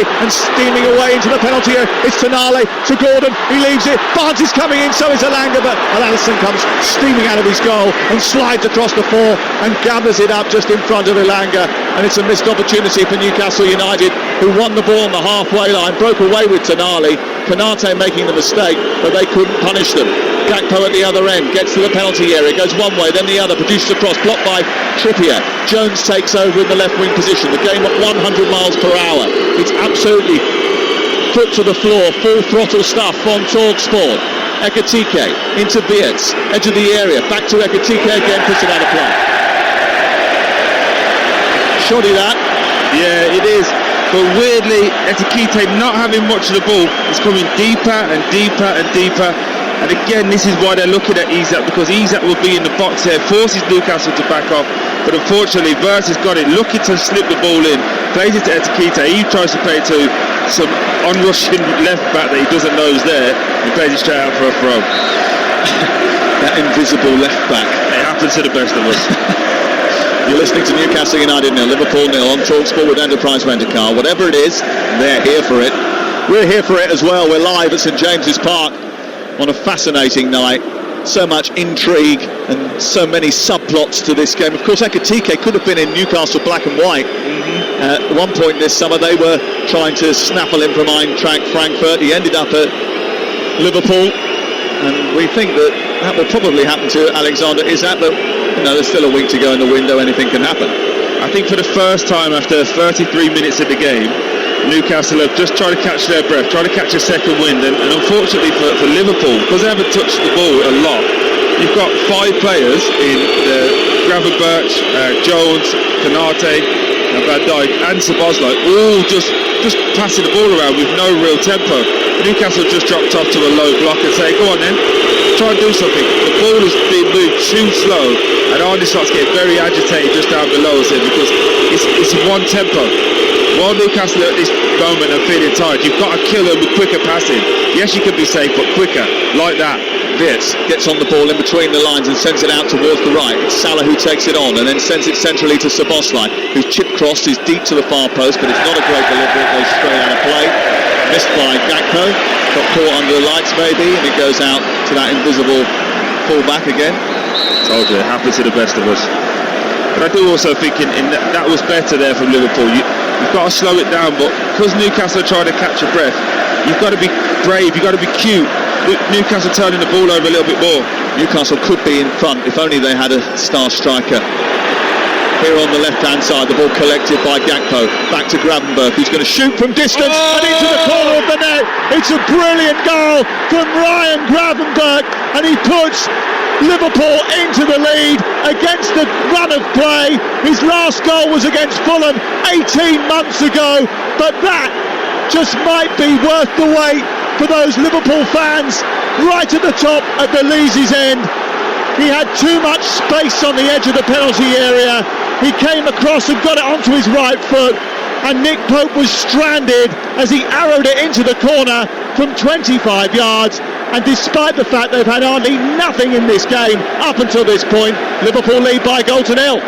into the penalty area. It's Tonali to Gordon. He leaves it. Barnes is coming in, so is Elanga, but Alisson comes steaming out of his goal and slides across the floor and gathers it up just in front of Elanga. And it's a missed opportunity for Newcastle United, who won the ball on the halfway line, broke away with Tonali. Konate making the mistake, but they couldn't punish them. Gakpo at the other end gets to the penalty area, goes one way, then the other, produces a cross, blocked by Trippier. Jones takes over in the left wing position. The game at 100 miles per hour. It's absolutely foot to the floor, full throttle stuff on TalkSport. Ekitike into Beards, edge of the area, back to Ekitike again, puts it out of play. Shoddy that. Yeah, it is. But weirdly, Ekitike not having much of the ball, is coming deeper and deeper and deeper. And again, this is why they're looking at Isak, because Isak will be in the box here, forces Newcastle to back off. But unfortunately, Verts has got it, looking to slip the ball in, plays it to Ekitike. He tries to play to some on-rushing left back that he doesn't know is there. He plays it straight out for a throw. That invisible left back. It happens to the best of us. You're listening to Newcastle United 0, Liverpool 0 on TalkSport with Enterprise Rent-A-Car. Whatever it is, they're here for it. We're here for it as well. We're live at St James's Park on a fascinating night. So much intrigue and so many subplots to this game. Of course, Ekitike could have been in Newcastle black and white. At one point this summer, they were trying to snaffle him from Eintracht Frankfurt. He ended up at Liverpool, and we think that will probably happen to Alexander Isak, but there's still a week to go in the window. Anything can happen. I think for the first time after 33 minutes of the game, Newcastle have just tried to catch their breath, tried to catch a second wind, and unfortunately for Liverpool, because they haven't touched the ball a lot, you've got 5 players in Gravenberch, Jones, Konate, Van Dijk and Szoboszlai, all just passing the ball around with no real tempo. Newcastle just dropped off to a low block and say, go on then, try and do something. The ball has been moved too slow, and Arnie starts getting very agitated just down below us here, because it's one tempo. While Newcastle at this moment are feeling tired, you've got to kill them with quicker passing. Yes, you can be safe, but quicker, like that. Wirtz gets on the ball in between the lines and sends it out towards the right. It's Salah who takes it on and then sends it centrally to Szoboszlai, whose chip cross is deep to the far post, but it's not a great delivery. It goes straight out of play. Missed by Gakpo, got caught under the lights maybe, and it goes out to that invisible full-back again. Told you, it happens to the best of us. But I do also think that was better there from Liverpool. You've got to slow it down, but because Newcastle are trying to catch a breath, you've got to be brave, you've got to be cute. Newcastle turning the ball over a little bit more. Newcastle could be in front if only they had a star striker. Here on the left-hand side, the ball collected by Gakpo, back to Gravenberch, who's going to shoot from distance and into the corner of the net. It's a brilliant goal from Ryan Gravenberch, and he puts Liverpool into the lead against the run of play. His last goal was against Fulham 18 months ago, but that just might be worth the wait for those Liverpool fans right at the top at the Leesy's end. He had too much space on the edge of the penalty area. He came across and got it onto his right foot, and Nick Pope was stranded as he arrowed it into the corner from 25 yards. And despite the fact they've had hardly nothing in this game up until this point, Liverpool lead by a goal to 0.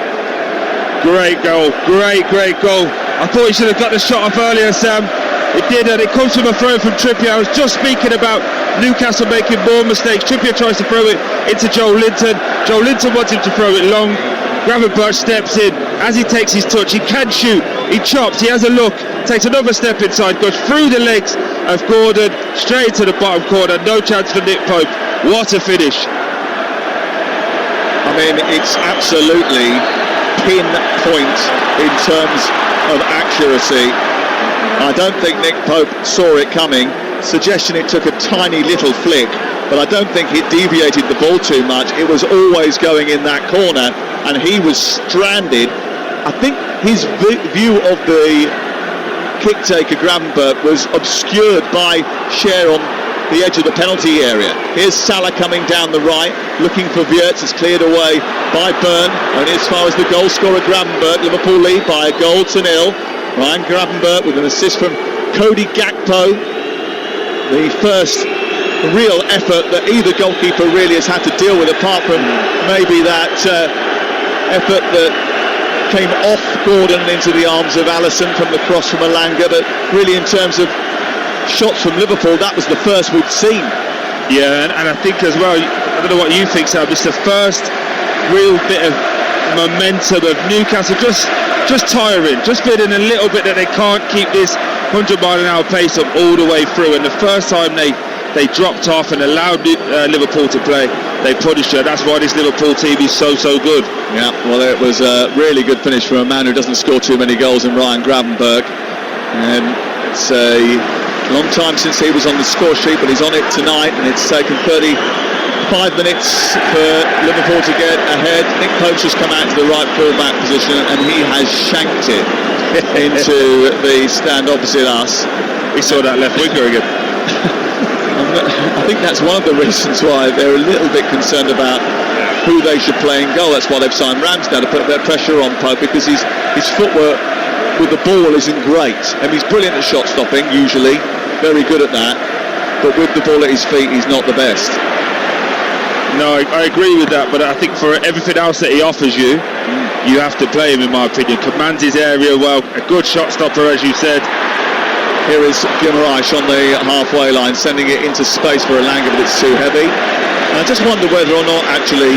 Great goal, great goal. I thought he should have got the shot off earlier, Sam. It did, and it comes from a throw from Trippier. I was just speaking about Newcastle making more mistakes. Trippier tries to throw it into Joe Linton. Joe Linton wants him to throw it long. Gravenberch steps in. As he takes his touch, he can shoot. He chops, he has a look, takes another step inside, goes through the legs of Gordon, straight to the bottom corner. No chance for Nick Pope. What a finish. I mean, it's absolutely pinpoint in terms of accuracy. I don't think Nick Pope saw it coming. Suggestion it took a tiny little flick, but I don't think it deviated the ball too much. It was always going in that corner, and he was stranded. I think his view of the kick taker Gravenberch was obscured by Cher on the edge of the penalty area. Here's Salah coming down the right, looking for Wirtz. It's cleared away by Byrne. Only as far as the goal scorer Gravenberch. Liverpool lead by a goal to 0. Ryan Gravenberch with an assist from Cody Gakpo. The first real effort that either goalkeeper really has had to deal with, apart from maybe that effort that came off Gordon and into the arms of Alisson from the cross from Elanga, but really in terms of shots from Liverpool, that was the first we'd seen. Yeah, and I think as well, I don't know what you think, Sam, it's the first real bit of momentum of Newcastle just tiring, just feeling a little bit that they can't keep this 100-mile-an-hour pace up all the way through, and the first time they dropped off and allowed Liverpool to play, they punished her. That's why this Liverpool team is so good. Yeah, well, it was a really good finish from a man who doesn't score too many goals in Ryan Gravenberch. It's a long time since he was on the score sheet, but he's on it tonight, and it's taken 35 minutes for Liverpool to get ahead. Nick Pope's just come out to the right full-back position, and he has shanked it into the stand opposite us. We saw that left winger again. I think that's one of the reasons why they're a little bit concerned about who they should play in goal. That's why they've signed Ramsdale, to put a bit of pressure on Pope, because his footwork with the ball isn't great. I mean, he's brilliant at shot stopping, usually, very good at that, but with the ball at his feet, he's not the best. No, I agree with that, but I think for everything else that he offers you, you have to play him, in my opinion. Commands his area well, a good shot stopper, as you said. Here is Guimaraes on the halfway line, sending it into space for Elanga, but it's too heavy. And I just wonder whether or not, actually,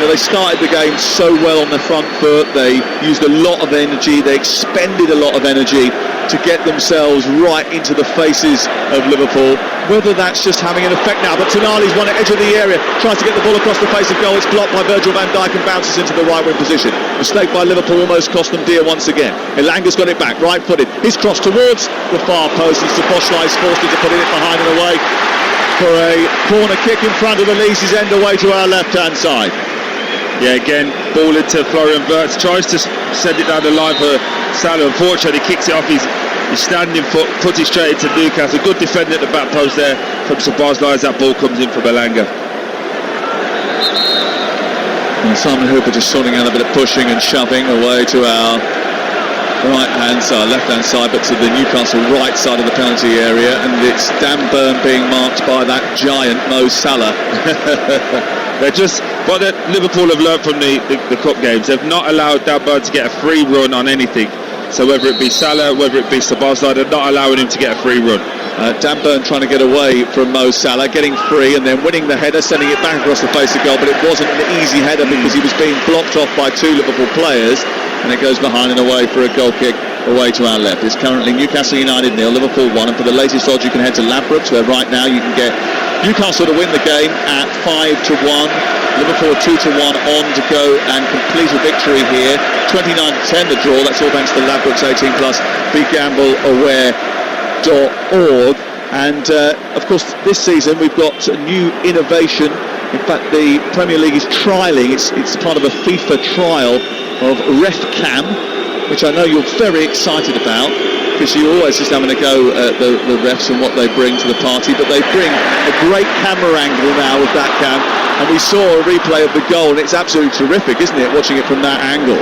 they started the game so well on their front foot, they used a lot of energy, they expended a lot of energy to get themselves right into the faces of Liverpool. Whether that's just having an effect now, but Tonali's won at edge of the area, tries to get the ball across the face of goal, it's blocked by Virgil van Dijk and bounces into the right wing position. Mistake by Liverpool almost cost them dear once again. Elanga's got it back, right-footed, his cross towards the far post, and Szoboszlai is forced into putting it behind and away for a corner kick in front of Elise's end away to our left-hand side. Yeah, again, ball into Florian Wirtz, tries to send it down the line for Salah. Unfortunately, kicks it off his standing foot, puts it straight into Newcastle. Good defender at the back post there from Szoboszlai as that ball comes in from Elanga. And Simon Hooper just sorting out a bit of pushing and shoving away to our right-hand side, left-hand side, but to the Newcastle right side of the penalty area, and it's Dan Burn being marked by that giant Mo Salah. They're just, what Liverpool have learned from the cup games, they've not allowed Dan Burn to get a free run on anything. So whether it be Salah, whether it be Szoboszlai, they're not allowing him to get a free run. Dan Burn trying to get away from Mo Salah, getting free and then winning the header, sending it back across the face of goal, but it wasn't an easy header because he was being blocked off by two Liverpool players, and it goes behind and away for a goal kick away to our left. It's currently Newcastle United 0, Liverpool 1, and for the latest odds you can head to Ladbrokes, where right now you can get Newcastle to win the game at 5-1, Liverpool 2-1 on to go and complete a victory here. 29-10 the draw. That's all thanks to Ladbrokes 18+, BeGamble.org. And of course this season we've got a new innovation. In fact, the Premier League is trialling, it's part of a FIFA trial of RefCam, which I know you're very excited about, because you're always just having a go at the refs and what they bring to the party, but they bring a great camera angle now with that cam, and we saw a replay of the goal, and it's absolutely terrific, isn't it, watching it from that angle.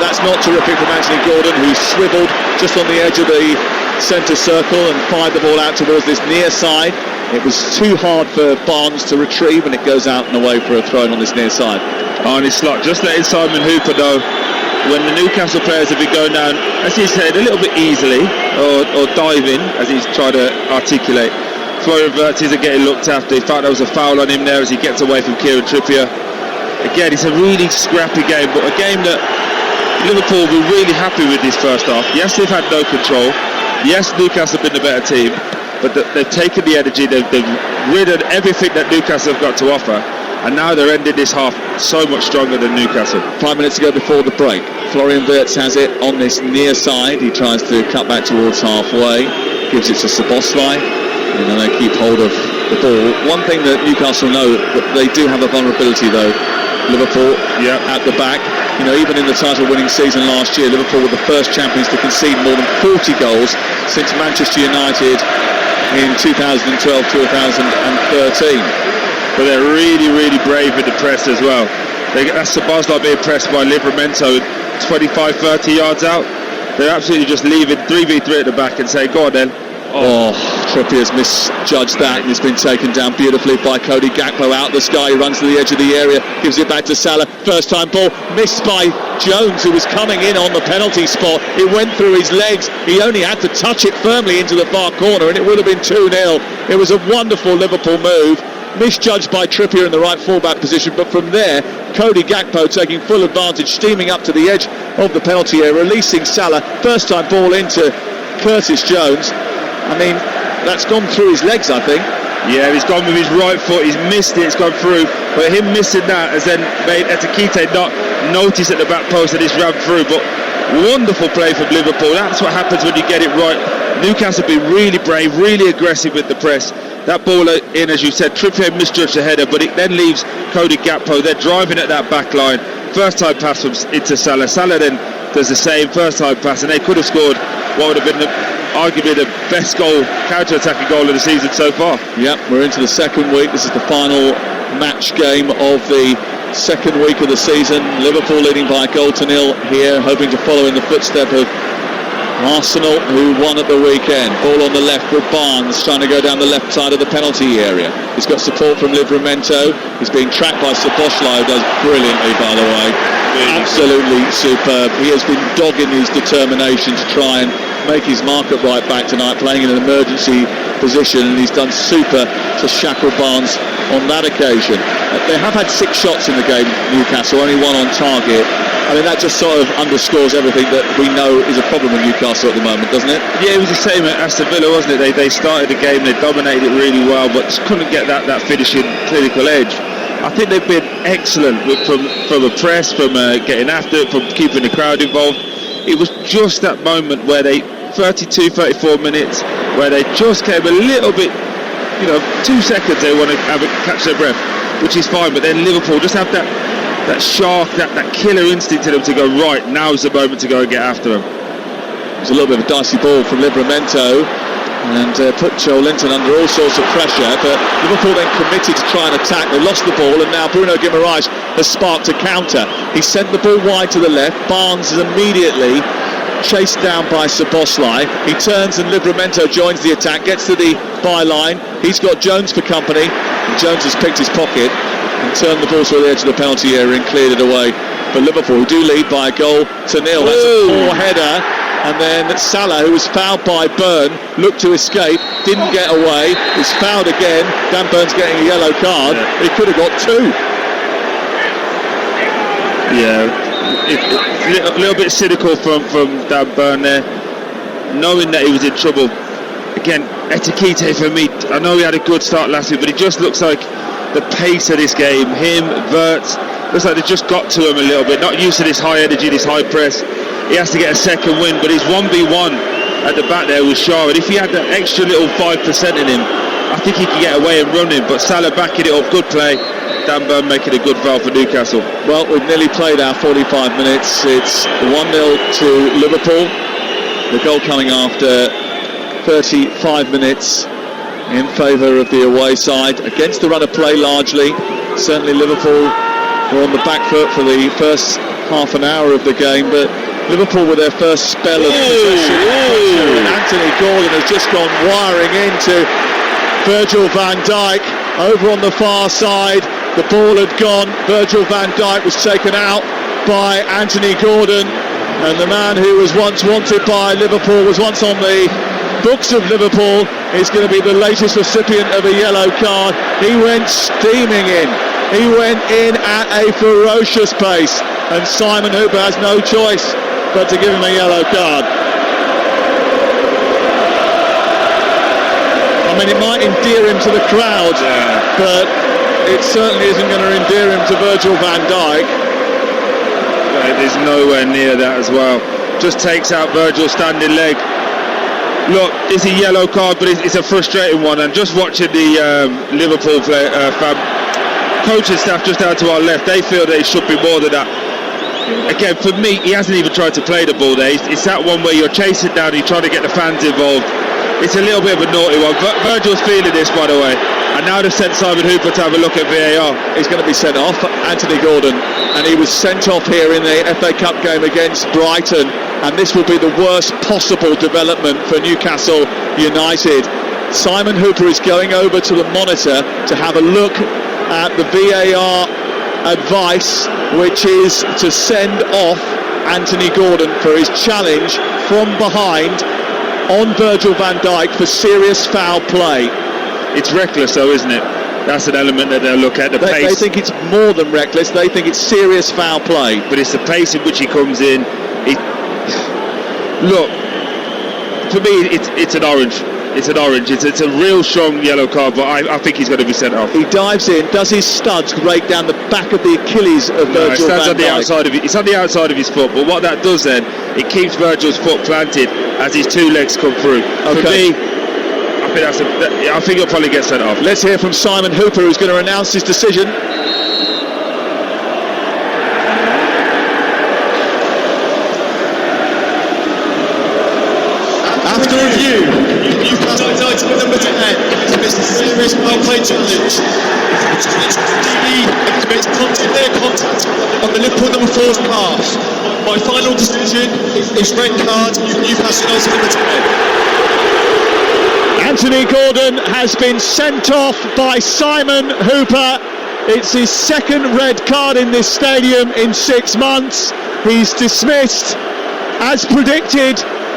That's not terrific from Anthony Gordon, who swiveled just on the edge of the centre circle and fired the ball out towards this near side. It was too hard for Barnes to retrieve, and it goes out and away for a throw on this near side. On his slot, just letting Simon Hooper know, when the Newcastle players have been going down, as he said, a little bit easily, or diving, as he's tried to articulate, Florian Wirtz isn't getting looked after. In fact, there was a foul on him there as he gets away from Kieran Trippier. Again, it's a really scrappy game, but a game that Liverpool were really happy with this first half. Yes, they've had no control. Yes, Newcastle have been the better team, but they've taken the energy, they've ridden everything that Newcastle have got to offer, and now they're ending this half so much stronger than Newcastle. 5 minutes to go before the break. Florian Wirtz has it on this near side. He tries to cut back towards halfway, gives it to Szoboszlai, and then they keep hold of the ball. One thing that Newcastle know, that they do have a vulnerability though, Liverpool at the back. Even in the title-winning season last year, Liverpool were the first champions to concede more than 40 goals since Manchester United in 2012-2013. But they're really, really brave in the press as well. That's Szoboszlai being pressed by Livramento 25-30 yards out. They're absolutely just leaving 3v3 at the back and saying, go on then. Oh, Trippier's misjudged that, and it's been taken down beautifully by Cody Gakpo. Out the sky, he runs to the edge of the area, gives it back to Salah. First time ball missed by Jones, who was coming in on the penalty spot. It went through his legs. He only had to touch it firmly into the far corner, and it would have been 2-0. It was a wonderful Liverpool move, misjudged by Trippier in the right fullback position, but from there Cody Gakpo taking full advantage, steaming up to the edge of the penalty area, releasing Salah. First time ball into Curtis Jones. I mean, that's gone through his legs, I think. Yeah, he's gone with his right foot, he's missed it, it's gone through, but him missing that has then made Etikite not notice at the back post that it's ran through. But wonderful play from Liverpool. That's what happens when you get it right. Newcastle have been really brave, really aggressive with the press. That ball in, as you said, Trippier misjudged the header, but it then leaves Cody Gakpo. They're driving at that back line. First time pass into Salah. Salah then does the same, first time pass, and they could have scored what would have been arguably the best goal, counter-attacking goal of the season so far. Yep, we're into the second week. This is the final match game of the second week of the season. Liverpool leading by a goal to nil here, hoping to follow in the footstep of Arsenal, who won at the weekend. Ball on the left with Barnes trying to go down the left side of the penalty area. He's got support from Livramento. He's being tracked by Szoboszlai, who does brilliantly, by the way. Absolutely superb. He has been dogging his determination to try and make his mark at right back tonight, playing in an emergency position, and he's done super to shackle Barnes on that occasion. They have had 6 shots in the game, Newcastle, only 1 on target. I mean, that just sort of underscores everything that we know is a problem with Newcastle at the moment, doesn't it? Yeah, it was the same at Aston Villa, wasn't it? They started the game, they dominated it really well, but just couldn't get that finishing clinical edge. I think they've been excellent from a press, from getting after it, from keeping the crowd involved. It was just that moment where they, 34 minutes, where they just came a little bit, 2 seconds they want to catch their breath, which is fine, but then Liverpool just have that shark, that killer instinct in them to go, right, now's the moment to go and get after them. It was a little bit of a dicey ball from Livramento, and put Joe Linton under all sorts of pressure, but Liverpool then committed to try and attack. They lost the ball, and now Bruno Guimaraes has sparked a counter. He sent the ball wide to the left. Barnes is immediately chased down by Szoboszlai. He turns and Livramento joins the attack, gets to the byline. He's got Jones for company, and Jones has picked his pocket and turned the ball to the edge of the penalty area and cleared it away. But Liverpool do lead by a goal to nil. That's a poor header, and then Salah, who was fouled by Byrne, looked to escape, didn't get away, was fouled again. Dan Byrne's getting a yellow card. He could have got 2. Yeah, a little bit cynical from Dan Byrne there, knowing that he was in trouble. Again, Etikite for me, I know he had a good start last week, but it just looks like the pace of this game, him, Wirtz, looks like they just got to him a little bit. Not used to this high energy, this high press. He has to get a second win, but his 1v1 at the back there was Shaw, and if he had that extra little 5% in him, I think he could get away and run him. But Salah backing it up, good play. Dan Byrne making a good foul for Newcastle. Well, we've nearly played our 45 minutes. It's 1-0 to Liverpool. The goal coming after 35 minutes in favour of the away side. Against the run of play largely. Certainly Liverpool were on the back foot for the first half an hour of the game, but Liverpool with their first spell of possession, and Anthony Gordon has just gone wiring into Virgil van Dijk over on the far side. The ball had gone. Virgil van Dijk was taken out by Anthony Gordon, and the man who was once wanted by Liverpool, was once on the books of Liverpool, is going to be the latest recipient of a yellow card. He went steaming in. He went in at a ferocious pace, and Simon Hooper has no choice but to give him a yellow card. I mean, it might endear him to the crowd, but it certainly isn't going to endear him to Virgil van Dijk. There's nowhere near that as well. Just takes out Virgil's standing leg. Look, it's a yellow card, but it's a frustrating one. And just watching the Liverpool coaching staff just down to our left, they feel that it should be more than that. Again, for me, he hasn't even tried to play the ball there. It's that one where you're chasing down, you're trying to get the fans involved. It's a little bit of a naughty one. Virgil's feeling this, by the way. And now they've sent Simon Hooper to have a look at VAR. He's going to be sent off, Anthony Gordon, and he was sent off here in the FA Cup game against Brighton, and this will be the worst possible development for Newcastle United. Simon Hooper is going over to the monitor to have a look at the VAR advice, which is to send off Anthony Gordon for his challenge from behind on Virgil van Dijk for serious foul play. It's reckless though, isn't it? That's an element that they'll look at. The pace. They think it's more than reckless. They think it's serious foul play. But it's the pace in which he comes in. Look, for me, it's an orange. It's an orange. It's a real strong yellow card, but I think he's going to be sent off. He dives in, does his studs rake down the back of the Achilles of Virgil van Dijk. On the outside of it. It's on the outside of his foot, but what that does then, it keeps Virgil's foot planted as his two legs come through. Okay. For me, I think he'll probably get sent off. Let's hear from Simon Hooper, who's going to announce his decision. After review, Newcastle United number 10 commits a serious foul play challenge. Commits contact on the Liverpool number 4's calf. My final decision is red card, Newcastle United number 10. Anthony Gordon has been sent off by Simon Hooper. It's his second red card in this stadium in 6 months. He's dismissed, as predicted,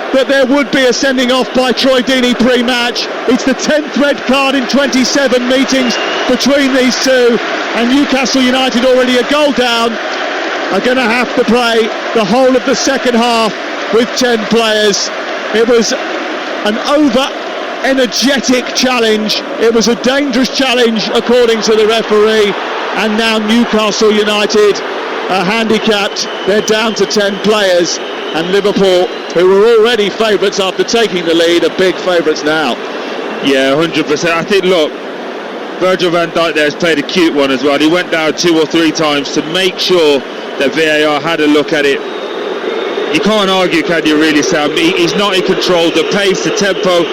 that there would be a sending off by Troy Deeney pre-match. It's the 10th red card in 27 meetings between these two, and Newcastle United, already a goal down, are going to have to play the whole of the second half with 10 players. It was an over-energetic challenge. It was a dangerous challenge according to the referee, and now Newcastle United are handicapped. They're down to 10 players, and Liverpool, who were already favourites after taking the lead, are big favourites now. Yeah, 100%. I think, look, Virgil van Dijk there has played a cute one as well. He went down 2 or 3 times to make sure that VAR had a look at it. You can't argue, can you, really, Sam? He's not in control. The pace, the tempo.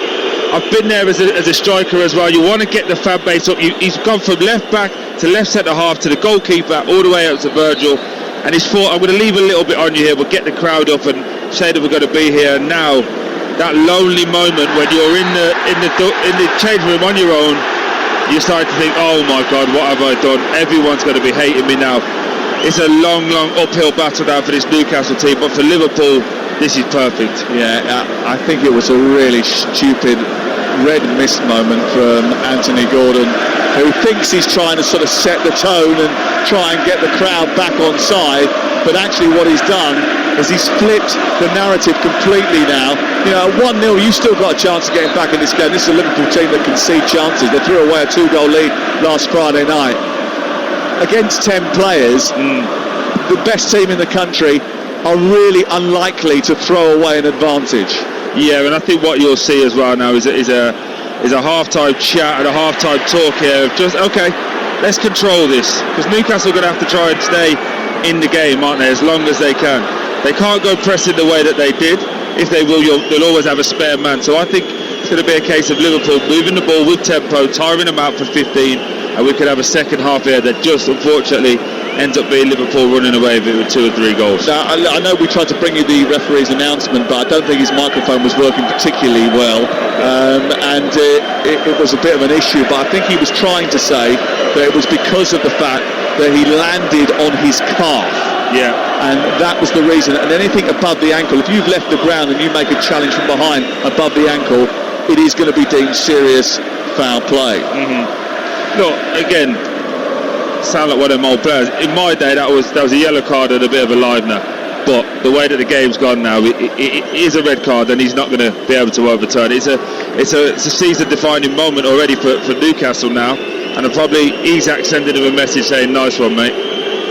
I've been there as a striker as well. You want to get the fan base up. He's gone from left back to left centre half to the goalkeeper, all the way up to Virgil. And he's thought, I'm going to leave a little bit on you here. We'll get the crowd up and say that we're going to be here. And now, that lonely moment when you're in the change room on your own, you start to think, oh my God, what have I done? Everyone's going to be hating me now. It's a long uphill battle now for this Newcastle team, but for Liverpool, this is perfect. Yeah, I think it was a really stupid red mist moment from Anthony Gordon, who thinks he's trying to sort of set the tone and try and get the crowd back on side, but actually what he's done is he's flipped the narrative completely now. You know, 1-0, you've still got a chance of getting back in this game. This is a Liverpool team that concede chances. They threw away a 2-goal lead last Friday night. Against 10 players, the best team in the country are really unlikely to throw away an advantage. Yeah, and I think what you'll see as well now is a half-time chat and a half-time talk here of just, okay, let's control this, because Newcastle are going to have to try and stay in the game, aren't they, as long as they can. They can't go pressing the way that they did. If they will, they'll always have a spare man. So I think it's going to be a case of Liverpool moving the ball with tempo, tiring them out for 15, and we could have a second half here that just, unfortunately, ends up being Liverpool running away with it with 2 or 3 goals. Now, I know we tried to bring you the referee's announcement, but I don't think his microphone was working particularly well, and it was a bit of an issue, but I think he was trying to say that it was because of the fact that he landed on his calf. Yeah. And that was the reason. And anything above the ankle, if you've left the ground and you make a challenge from behind above the ankle, it is going to be deemed serious foul play. Look, again, sound like one of them old players. In my day, that was a yellow card and a bit of a livener. But the way that the game's gone now, it is a red card, and he's not going to be able to overturn it. It's a season-defining moment already for Newcastle now, and probably Isak sending him a message saying, "Nice one, mate."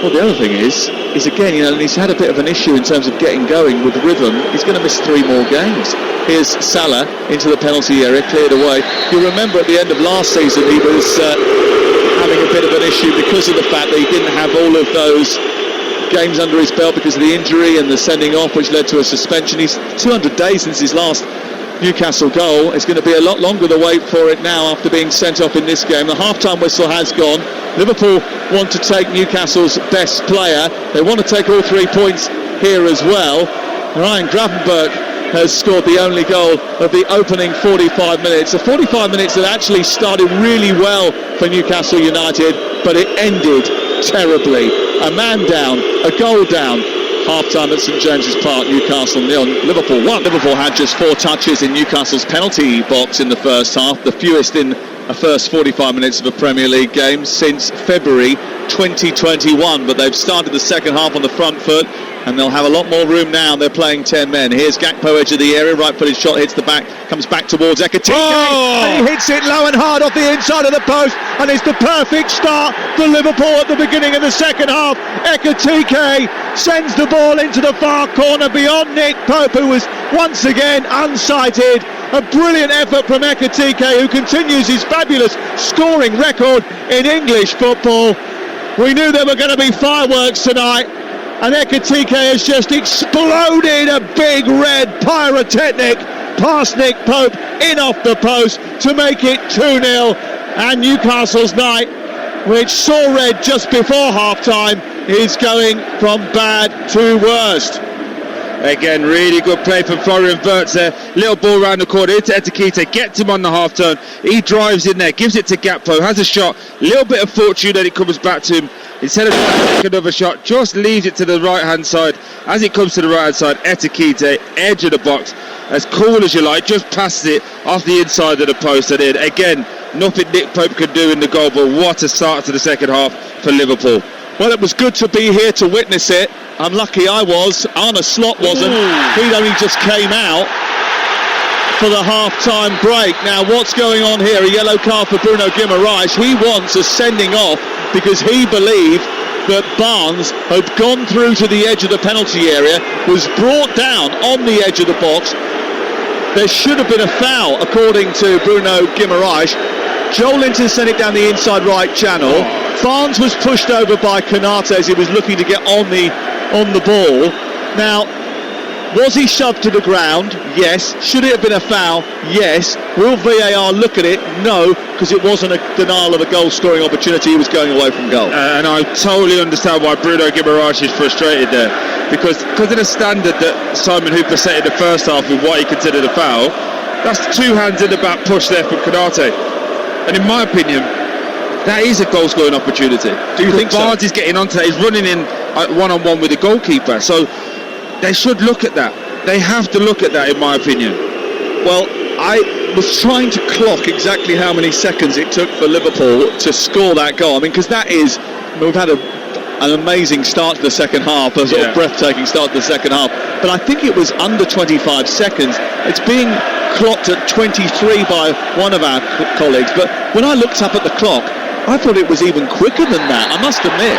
Well, the other thing is again, you know, and he's had a bit of an issue in terms of getting going with rhythm. He's going to miss 3 more games. Here's Salah into the penalty area, cleared away. You remember at the end of last season, he was having a bit of an issue because of the fact that he didn't have all of those games under his belt because of the injury and the sending off, which led to a suspension. He's 200 days since his last Newcastle goal. It's going to be a lot longer to wait for it now after being sent off in this game. The half-time whistle has gone. Liverpool want to take Newcastle's best player. They want to take all 3 points here as well. Ryan Gravenberch has scored the only goal of the opening 45 minutes. The 45 minutes that actually started really well for Newcastle United, but it ended terribly. A man down, a goal down. Half-time at St James's Park, Newcastle 0, Liverpool 1. Liverpool had just 4 touches in Newcastle's penalty box in the first half, the fewest in a first 45 minutes of a Premier League game since February 2021. But they've started the second half on the front foot, and they'll have a lot more room now. They're playing 10 men. Here's Gakpo, edge of the area, right-footed shot, hits the back, comes back towards Ekitike, and he hits it low and hard off the inside of the post, and it's the perfect start for Liverpool at the beginning of the second half. Ekitike sends the ball into the far corner beyond Nick Pope, who was once again unsighted. A brilliant effort from Ekitike, who continues his fabulous scoring record in English football. We knew there were going to be fireworks tonight, and Ekitike has just exploded a big red pyrotechnic past Nick Pope in off the post to make it 2-0. And Newcastle's night, which saw red just before half-time, is going from bad to worst. Again, really good play from Florian Wirtz there. Little ball round the corner into Ekitike, gets him on the half turn. He drives in there, gives it to Gakpo, has a shot. Little bit of fortune that it comes back to him. Instead of taking another shot, just leaves it to the right hand side. As it comes to the right hand side, Ekitike, edge of the box, as cool as you like, just passes it off the inside of the post and in. Again, nothing Nick Pope could do in the goal, but what a start to the second half for Liverpool. Well, it was good to be here to witness it. Unlucky I was. Arne Slot wasn't. He'd only just came out for the half-time break. Now, what's going on here? A yellow card for Bruno Guimaraes. He wants a sending off because he believed that Barnes had gone through to the edge of the penalty area, was brought down on the edge of the box. There should have been a foul, according to Bruno Guimaraes. Joel Linton sent it down the inside right channel. Barnes was pushed over by Konate as he was looking to get on the ball. Now, was he shoved to the ground? Yes. Should it have been a foul? Yes. Will VAR look at it? No, because it wasn't a denial of a goal-scoring opportunity. He was going away from goal. And I totally understand why Bruno Guimaraes is frustrated there, because of the standard that Simon Hooper set in the first half with what he considered a foul. That's 2 hands in the back push there from Konate. And in my opinion, that is a goal-scoring opportunity. Do you think Barnes is getting onto that. He's running in one-on-one with the goalkeeper. So they should look at that. They have to look at that, in my opinion. Well, I was trying to clock exactly how many seconds it took for Liverpool to score that goal. I mean, because that is... we've had an amazing start to the second half, a sort of breathtaking start to the second half. But I think it was under 25 seconds. It's being clocked at 23 by one of our colleagues. But when I looked up at the clock, I thought it was even quicker than that, I must admit.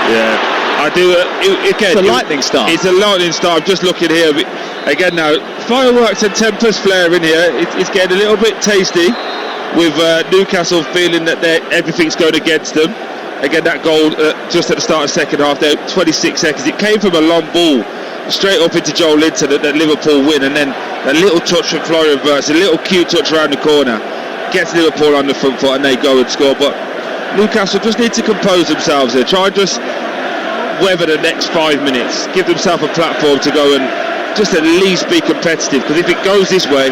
Yeah, I do. Again, it's a lightning start. It's a lightning start. I'm just looking here. Again now, fireworks and tempest flare in here. It's getting a little bit tasty with Newcastle feeling that everything's going against them. Again, that goal just at the start of the second half there, 26 seconds. It came from a long ball straight up into Joel Linton that Liverpool win, and then a little touch from Florian Wirtz, a little cute touch around the corner, gets Liverpool on the front foot and they go and score. But Newcastle just need to compose themselves here, try and just weather the next 5 minutes, give themselves a platform to go and just at least be competitive, because if it goes this way,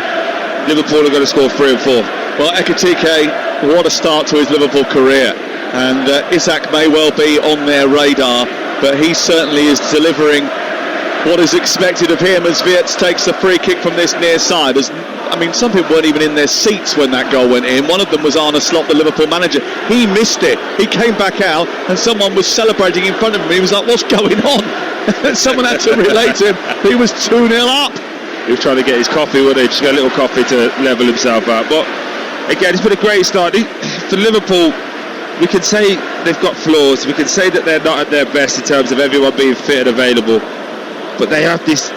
Liverpool are going to score 3 and 4. Well, Ekitike, what a start to his Liverpool career, and Isak may well be on their radar, but he certainly is delivering what is expected of him as Wirtz takes the free kick from this near side. I mean, some people weren't even in their seats when that goal went in. One of them was Arne Slot, the Liverpool manager. He missed it. He came back out and someone was celebrating in front of him. He was like, what's going on? Someone had to relate to him. He was 2-0 up. He was trying to get his coffee, wasn't he? Just get a little coffee to level himself out. But again, it's been a great start. For Liverpool, we can say they've got flaws. We can say that they're not at their best in terms of everyone being fit and available. But they have this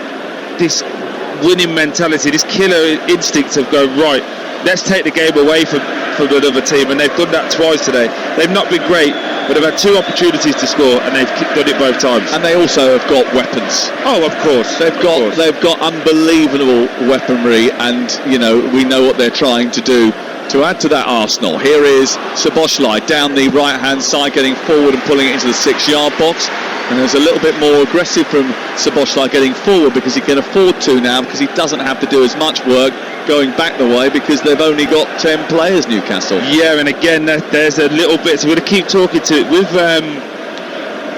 winning mentality, this killer instinct of going, right, let's take the game away from another team, and they've done that twice today. They've not been great, but they've had 2 opportunities to score and they've done it both times. And they also have got weapons. Oh, of course. They've got unbelievable weaponry, and we know what they're trying to do to add to that arsenal. Here is Szoboszlai down the right hand side, getting forward and pulling it into the 6-yard box. And there's a little bit more aggressive from Szoboszlai getting forward because he can afford to now, because he doesn't have to do as much work going back the way because they've only got 10 players, Newcastle. Yeah, and again, there's a little bit, so we're going to keep talking to it. With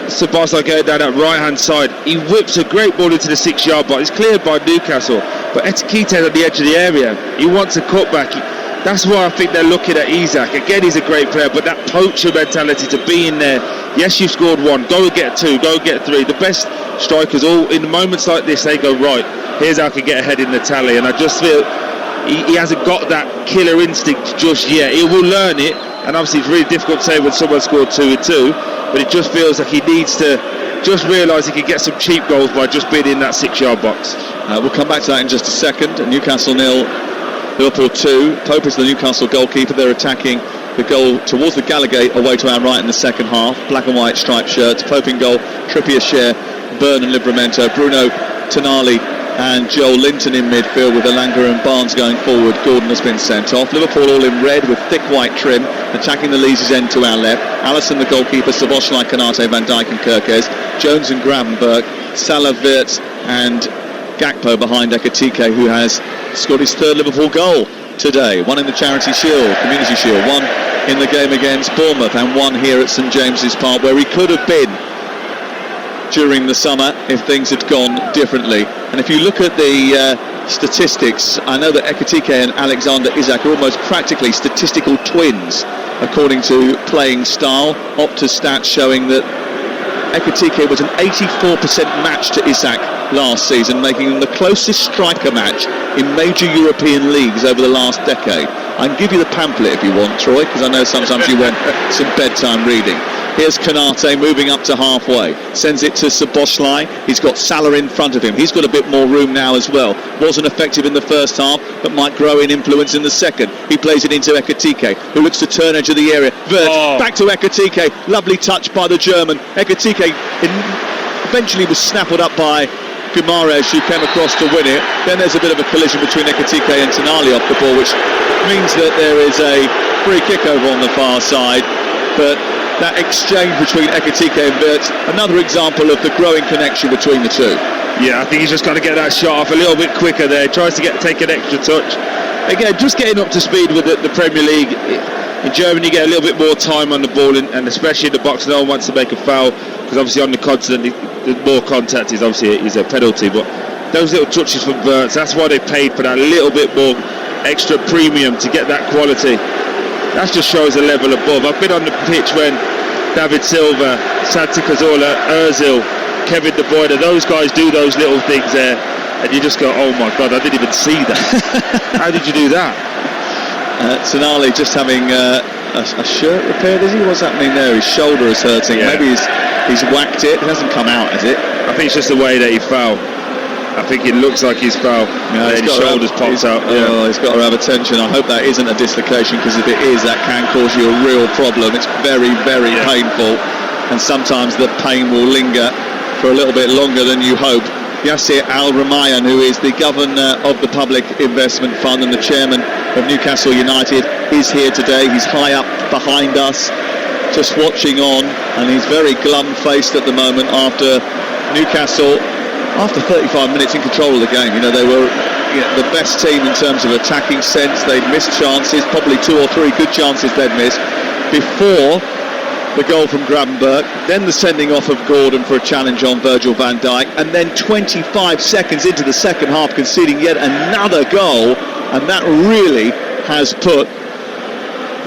Szoboszlai going down that right-hand side, he whips a great ball into the 6-yard box. It's cleared by Newcastle, but Etikite's at the edge of the area. He wants a cutback. That's why I think they're looking at Isak. Again, he's a great player, but that poacher mentality to be in there. Yes, you've scored 1, go and get 2, go and get 3. The best strikers, all in moments like this, they go, right, here's how I can get ahead in the tally. And I just feel he hasn't got that killer instinct just yet. He will learn it, and obviously it's really difficult to say when someone scored 2 and 2, but it just feels like he needs to just realise he can get some cheap goals by just being in that 6-yard box. We'll come back to that in just a second. Newcastle 0, Liverpool 2. Pope is the Newcastle goalkeeper. They're attacking the goal towards the Gallagate, away to our right in the second half. Black and white striped shirts. Pope in goal, Trippier, Cher, Byrne and Livramento, Bruno, Tonali and Joel Linton in midfield, with Elanga and Barnes going forward. Gordon has been sent off. Liverpool all in red with thick white trim, attacking the Leeds' end to our left. Alisson the goalkeeper, Szoboszlai, Konate, Van Dijk and Kirkes, Jones and Gravenberch, Salah, Wirtz and Gakpo behind Ekitike, who has scored his 3rd Liverpool goal today. 1 in the Charity Shield, Community Shield, 1 in the game against Bournemouth, and 1 here at St James's Park, where he could have been during the summer if things had gone differently. And if you look at the statistics, I know that Ekitike and Alexander Isak are almost practically statistical twins according to playing style. Opta stats showing that Ekitike was an 84% match to Isak last season, making him the closest striker match in major European leagues over the last decade. I can give you the pamphlet if you want, Troy, because I know sometimes you want some bedtime reading. Here's Konate moving up to halfway, sends it to Szoboszlai. He's got Salah in front of him. He's got a bit more room now as well. Wasn't effective in the first half, but might grow in influence in the second. He plays it into Ekitike, who looks to turn edge of the area. Wirtz, back to Ekitike. Lovely touch by the German. Ekitike eventually was snaffled up by Guimaraes, who came across to win it. Then there's a bit of a collision between Ekitike and Tonali off the ball, which means that there is a free kick over on the far side. But that exchange between Ekitike and Wirtz, another example of the growing connection between the two. Yeah, I think he's just got to get that shot off a little bit quicker there. He tries to take an extra touch. Again, just getting up to speed with the Premier League. In Germany, you get a little bit more time on the ball, and especially in the box, no one wants to make a foul, because obviously on the continent, the more contact is obviously a penalty. But those little touches from Wirtz, that's why they paid for that little bit more extra premium to get that quality. That just shows a level above. I've been on the pitch when David Silva, Santi Cazorla, Ozil, Kevin De Bruyne, those guys do those little things there, and you just go, oh my God, I didn't even see that. How did you do that? Tonali just having a shirt repaired, is he? What's happening there? His shoulder is hurting. Yeah. Maybe he's whacked it. It hasn't come out, has it? I think it's just the way that he fell. I think it looks like he's foul. Yeah, his shoulders popped out. Oh, he's got to have attention. I hope that isn't a dislocation, because if it is, that can cause you a real problem. It's very, very painful, and sometimes the pain will linger for a little bit longer than you hope. Yassir Al-Ramayan, who is the governor of the Public Investment Fund and the chairman of Newcastle United, is here today. He's high up behind us, just watching on, and he's very glum-faced at the moment after Newcastle, after 35 minutes in control of the game. You know, they were the best team in terms of attacking sense. They'd missed chances, probably 2 or 3 good chances they'd missed before the goal from Gravenberch, then the sending off of Gordon for a challenge on Virgil van Dijk, and then 25 seconds into the second half conceding yet another goal, and that really has put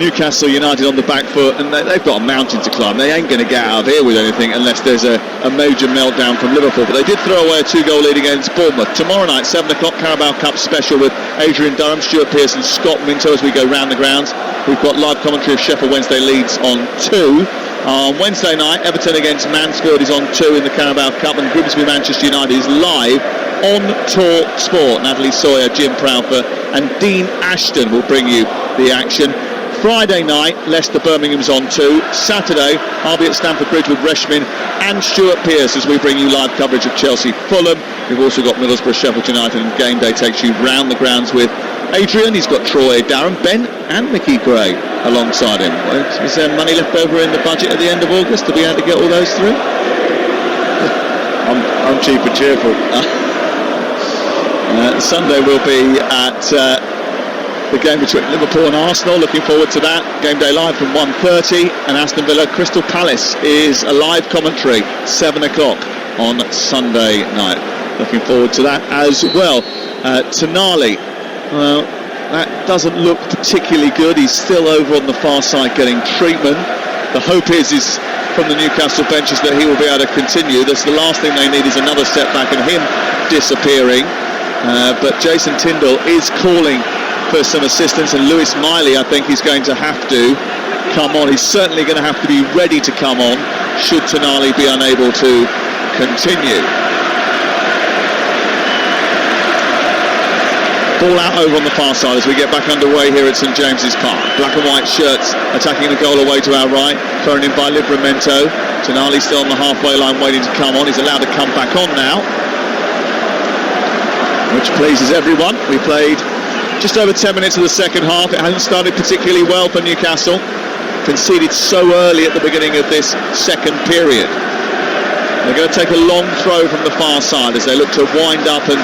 Newcastle United on the back foot, and they've got a mountain to climb. They ain't going to get out of here with anything unless there's a major meltdown from Liverpool. But they did throw away a 2-goal lead against Bournemouth. Tomorrow night, 7 o'clock, Carabao Cup special with Adrian Durham, Stuart Pearce and Scott Minto as we go round the grounds. We've got live commentary of Sheffield Wednesday Leeds on 2. On Wednesday night, Everton against Mansfield is on 2 in the Carabao Cup, and Grimsby Manchester United is live on Talk Sport. Natalie Sawyer, Jim Proudfoot and Dean Ashton will bring you the action. Friday night, Leicester Birmingham's on 2. Saturday, I'll be at Stamford Bridge with Reshmin and Stuart Pearce as we bring you live coverage of Chelsea Fulham. We've also got Middlesbrough Sheffield United, and Game Day takes you round the grounds with Adrian. He's got Troy, Darren, Ben and Mickey Gray alongside him. Is there money left over in the budget at the end of August to be able to get all those through? I'm cheap and cheerful. Sunday will be at the game between Liverpool and Arsenal. Looking forward to that. Game day live from 1:30, and Aston Villa Crystal Palace is a live commentary 7 o'clock on Sunday night. Looking forward to that as well. Tonali, well, that doesn't look particularly good. He's still over on the far side getting treatment. The hope is from the Newcastle benches that he will be able to continue. That's the last thing they need, is another setback and him disappearing. But Jason Tindall is calling for some assistance, and Lewis Miley, I think, is going to have to come on. He's certainly going to have to be ready to come on should Tonali be unable to continue. Ball out over on the far side as we get back underway here at St James's Park. Black and white shirts attacking the goal away to our right, thrown in by Livramento. Tonali still on the halfway line waiting to come on. He's allowed to come back on now, which pleases everyone. We played just over 10 minutes of the second half. It hasn't started particularly well for Newcastle. Conceded so early at the beginning of this second period. They're going to take a long throw from the far side as they look to wind up and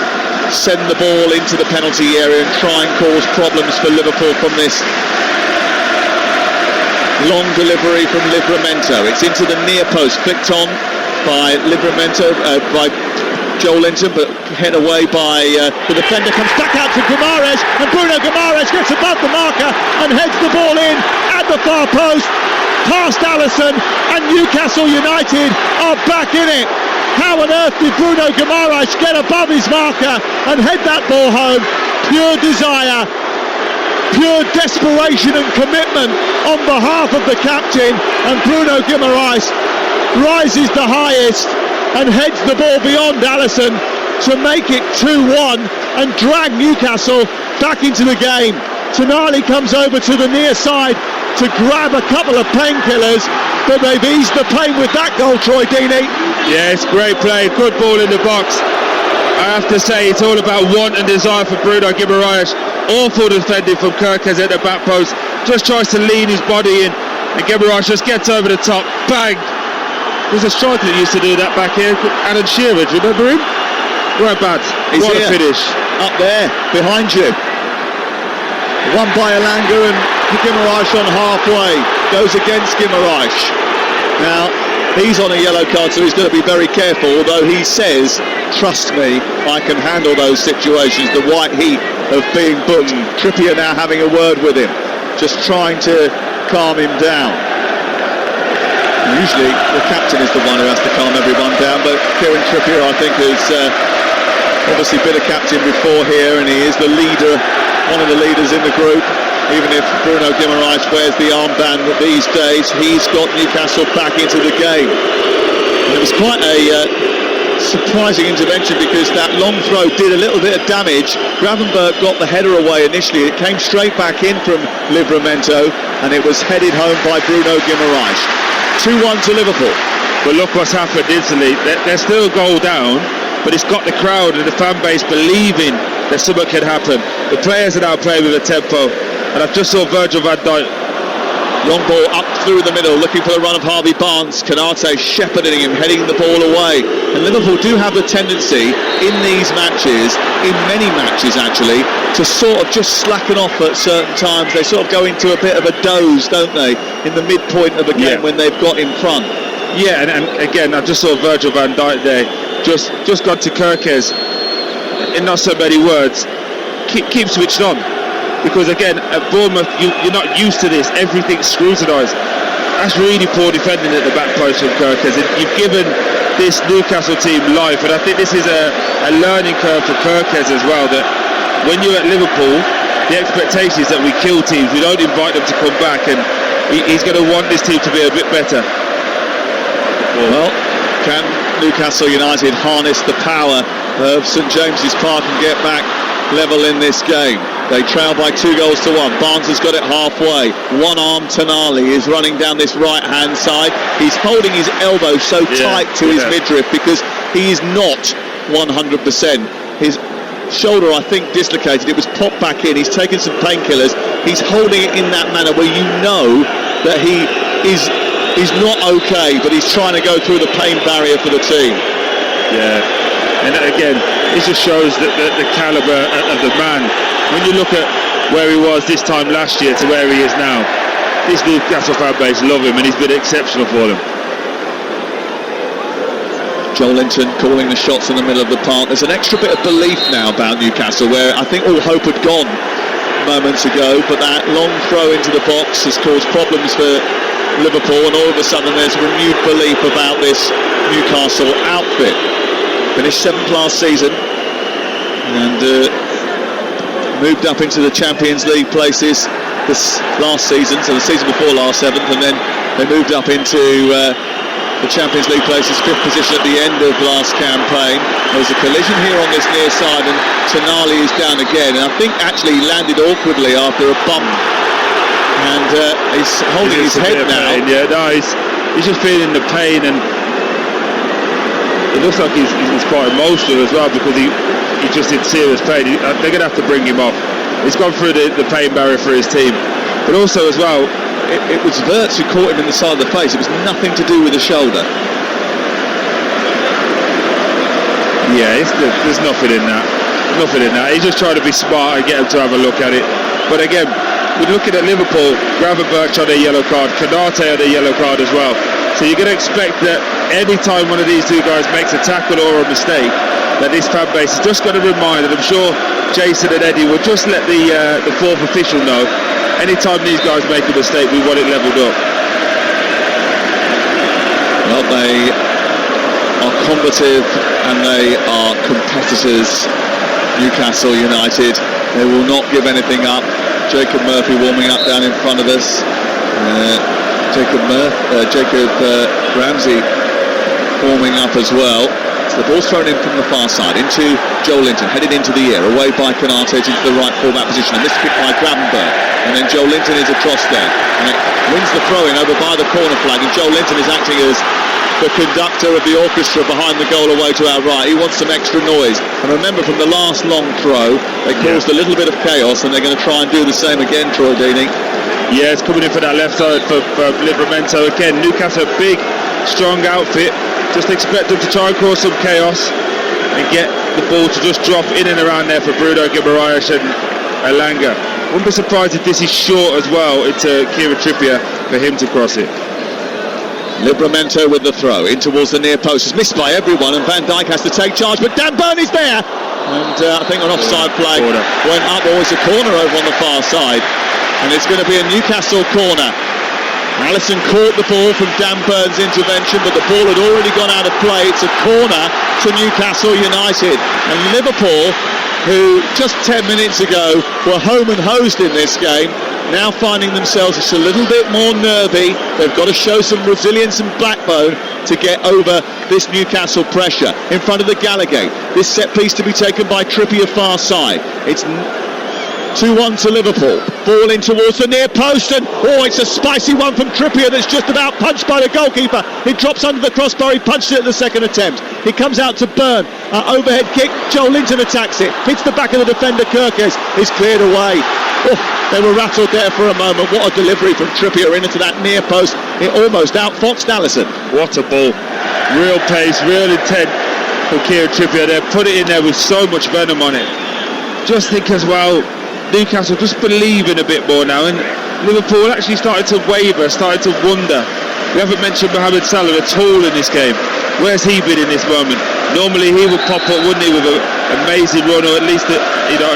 send the ball into the penalty area and try and cause problems for Liverpool from this long delivery from Livramento. It's into the near post, flicked on by Livramento, by Joel Linton, but head away by the defender. Comes back out to Guimaraes, and Bruno Guimaraes gets above the marker and heads the ball in at the far post past Alisson, and Newcastle United are back in it. How on earth did Bruno Guimaraes get above his marker and head that ball home? Pure desire, pure desperation and commitment on behalf of the captain, and Bruno Guimaraes rises the highest and heads the ball beyond Alisson to make it 2-1 and drag Newcastle back into the game. Tonali comes over to the near side to grab a couple of painkillers, but they've eased the pain with that goal, Troy Deeney. Yeah, it's great play, good ball in the box. I have to say, it's all about want and desire for Bruno Guimaraes. Awful defending from Kerkez at the back post. Just tries to lean his body in, and Guimaraes just gets over the top. Bang! There's a striker that used to do that back here, Alan Shearer, do you remember him? Right bad. What a finish. Up there, behind you. Won by Elanga, and Guimaraes on halfway. Goes against Guimaraes. Now, he's on a yellow card, so he's going to be very careful, although he says, trust me, I can handle those situations. The white heat of being booked. Trippier now having a word with him, just trying to calm him down. Usually the captain is the one who has to calm everyone down, but Kieran Trippier, I think, has obviously been a captain before here, and he is the leader, one of the leaders in the group. Even if Bruno Guimaraes wears the armband these days, he's got Newcastle back into the game. And it was quite a surprising intervention, because that long throw did a little bit of damage. Gravenberch got the header away initially. It came straight back in from Livramento, and it was headed home by Bruno Guimaraes. 2-1 to Liverpool. But look what's happened instantly. They're still a goal down, but it's got the crowd and the fan base believing that something can happen. The players are now playing with a tempo, and I've just saw Virgil van Dijk. Long ball up through the middle, looking for the run of Harvey Barnes. Kanate shepherding him, heading the ball away. And Liverpool do have the tendency in these matches, in many matches actually, to sort of just slacken off at certain times. They sort of go into a bit of a doze, don't they, in the midpoint of a game when they've got in front. Yeah, and again, I just saw Virgil van Dijk there, just got to Kerkez, in not so many words, keep switched on. Because again, at Bournemouth, you're not used to this. Everything's scrutinised. That's really poor defending at the back post from Kerkez. You've given this Newcastle team life, and I think this is a learning curve for Kerkez as well. That when you're at Liverpool, the expectation is that we kill teams. We don't invite them to come back, and he's going to want this team to be a bit better. Well, can Newcastle United harness the power of St James's Park and get back level in this game? They trail by 2-1. Barnes has got it halfway. One-armed Tonali is running down this right-hand side. He's holding his elbow so tight to his midriff because he is not 100%. His shoulder, I think, dislocated. It was popped back in. He's taken some painkillers. He's holding it in that manner where you know that he's not okay, but he's trying to go through the pain barrier for the team. Yeah, and again, it just shows that the calibre of the man. When you look at where he was this time last year to where he is now, this Newcastle fan base love him, and he's been exceptional for them. Joel Linton calling the shots in the middle of the park. There's an extra bit of belief now about Newcastle, where I think all hope had gone moments ago, but that long throw into the box has caused problems for Liverpool, and all of a sudden there's renewed belief about this Newcastle outfit. Finished 7th last season and moved up into the Champions League places this last season, so the season before last, 7th, and then they moved up into the Champions League places, 5th position at the end of last campaign. There was a collision here on this near side, and Tonali is down again, and I think actually he landed awkwardly after a bump, and he's holding his head now. Yeah, no, he's just feeling the pain, and it looks like he's quite emotional as well, because he's just in serious pain. They're going to have to bring him off. He's gone through the pain barrier for his team, but also as well, it was Wirtz who caught him in the side of the face. It was nothing to do with the shoulder. Yeah, there's nothing in that. Nothing in that. He's just trying to be smart and get him to have a look at it. But again, we're looking at Liverpool, Gravenberch on a yellow card, Konate on a yellow card as well. So you're going to expect that any time one of these two guys makes a tackle or a mistake, that this fan base is just going to remind, and I'm sure Jason and Eddie will just let the fourth official know, anytime these guys make a mistake, we want it levelled up. Well, they are combative and they are competitors, Newcastle United. They will not give anything up. Jacob Murphy warming up down in front of us. Jacob Ramsey warming up as well. So the ball's thrown in from the far side into Joel Linton, headed into the air, away by Konate into the right full-back position, and this kick by Gravenberch, and then Joel Linton is across there, and it wins the throw-in over by the corner flag, and Joel Linton is acting as the conductor of the orchestra behind the goal away to our right. He wants some extra noise, and remember, from the last long throw they caused a little bit of chaos, and they're going to try and do the same again, Troy Deeney. Yeah, it's coming in for that left side for Livramento again. Newcastle, big, strong outfit. Just expect them to try and cause some chaos and get the ball to just drop in and around there for Bruno Guimaraes and Elanga. Wouldn't be surprised if this is short as well into Kieran Trippier for him to cross it. Livramento with the throw in towards the near post. It's missed by everyone, and Van Dijk has to take charge, but Dan Burn is there, and I think an offside flag went up. Always a corner over on the far side, and it's going to be a Newcastle corner. Alisson caught the ball from Dan Burn's intervention, but the ball had already gone out of play. It's a corner to Newcastle United, and Liverpool, who just 10 minutes ago were home and hosed in this game, now finding themselves just a little bit more nervy. They've got to show some resilience and backbone to get over this Newcastle pressure. In front of the Gallagher, this set piece to be taken by Trippier far side. It's 2-1 to Liverpool. Ball in towards the near post, and it's a spicy one from Trippier that's just about punched by the goalkeeper. He drops under the crossbar. He punched it at the second attempt. He comes out to Burn. Overhead kick. Joel Linton attacks it. Hits the back of the defender. Kirkes is cleared away. They were rattled there for a moment. What a delivery from Trippier into that near post. It almost outfoxed Alisson. What a ball. Real pace, real intent from Kieran Trippier there. Put it in there with so much venom on it. Just think as well, Newcastle just believing a bit more now, and Liverpool actually started to waver, started to wonder. We haven't mentioned Mohamed Salah at all in this game. Where's he been in this moment? Normally he would pop up, wouldn't he, with an amazing run, or at least a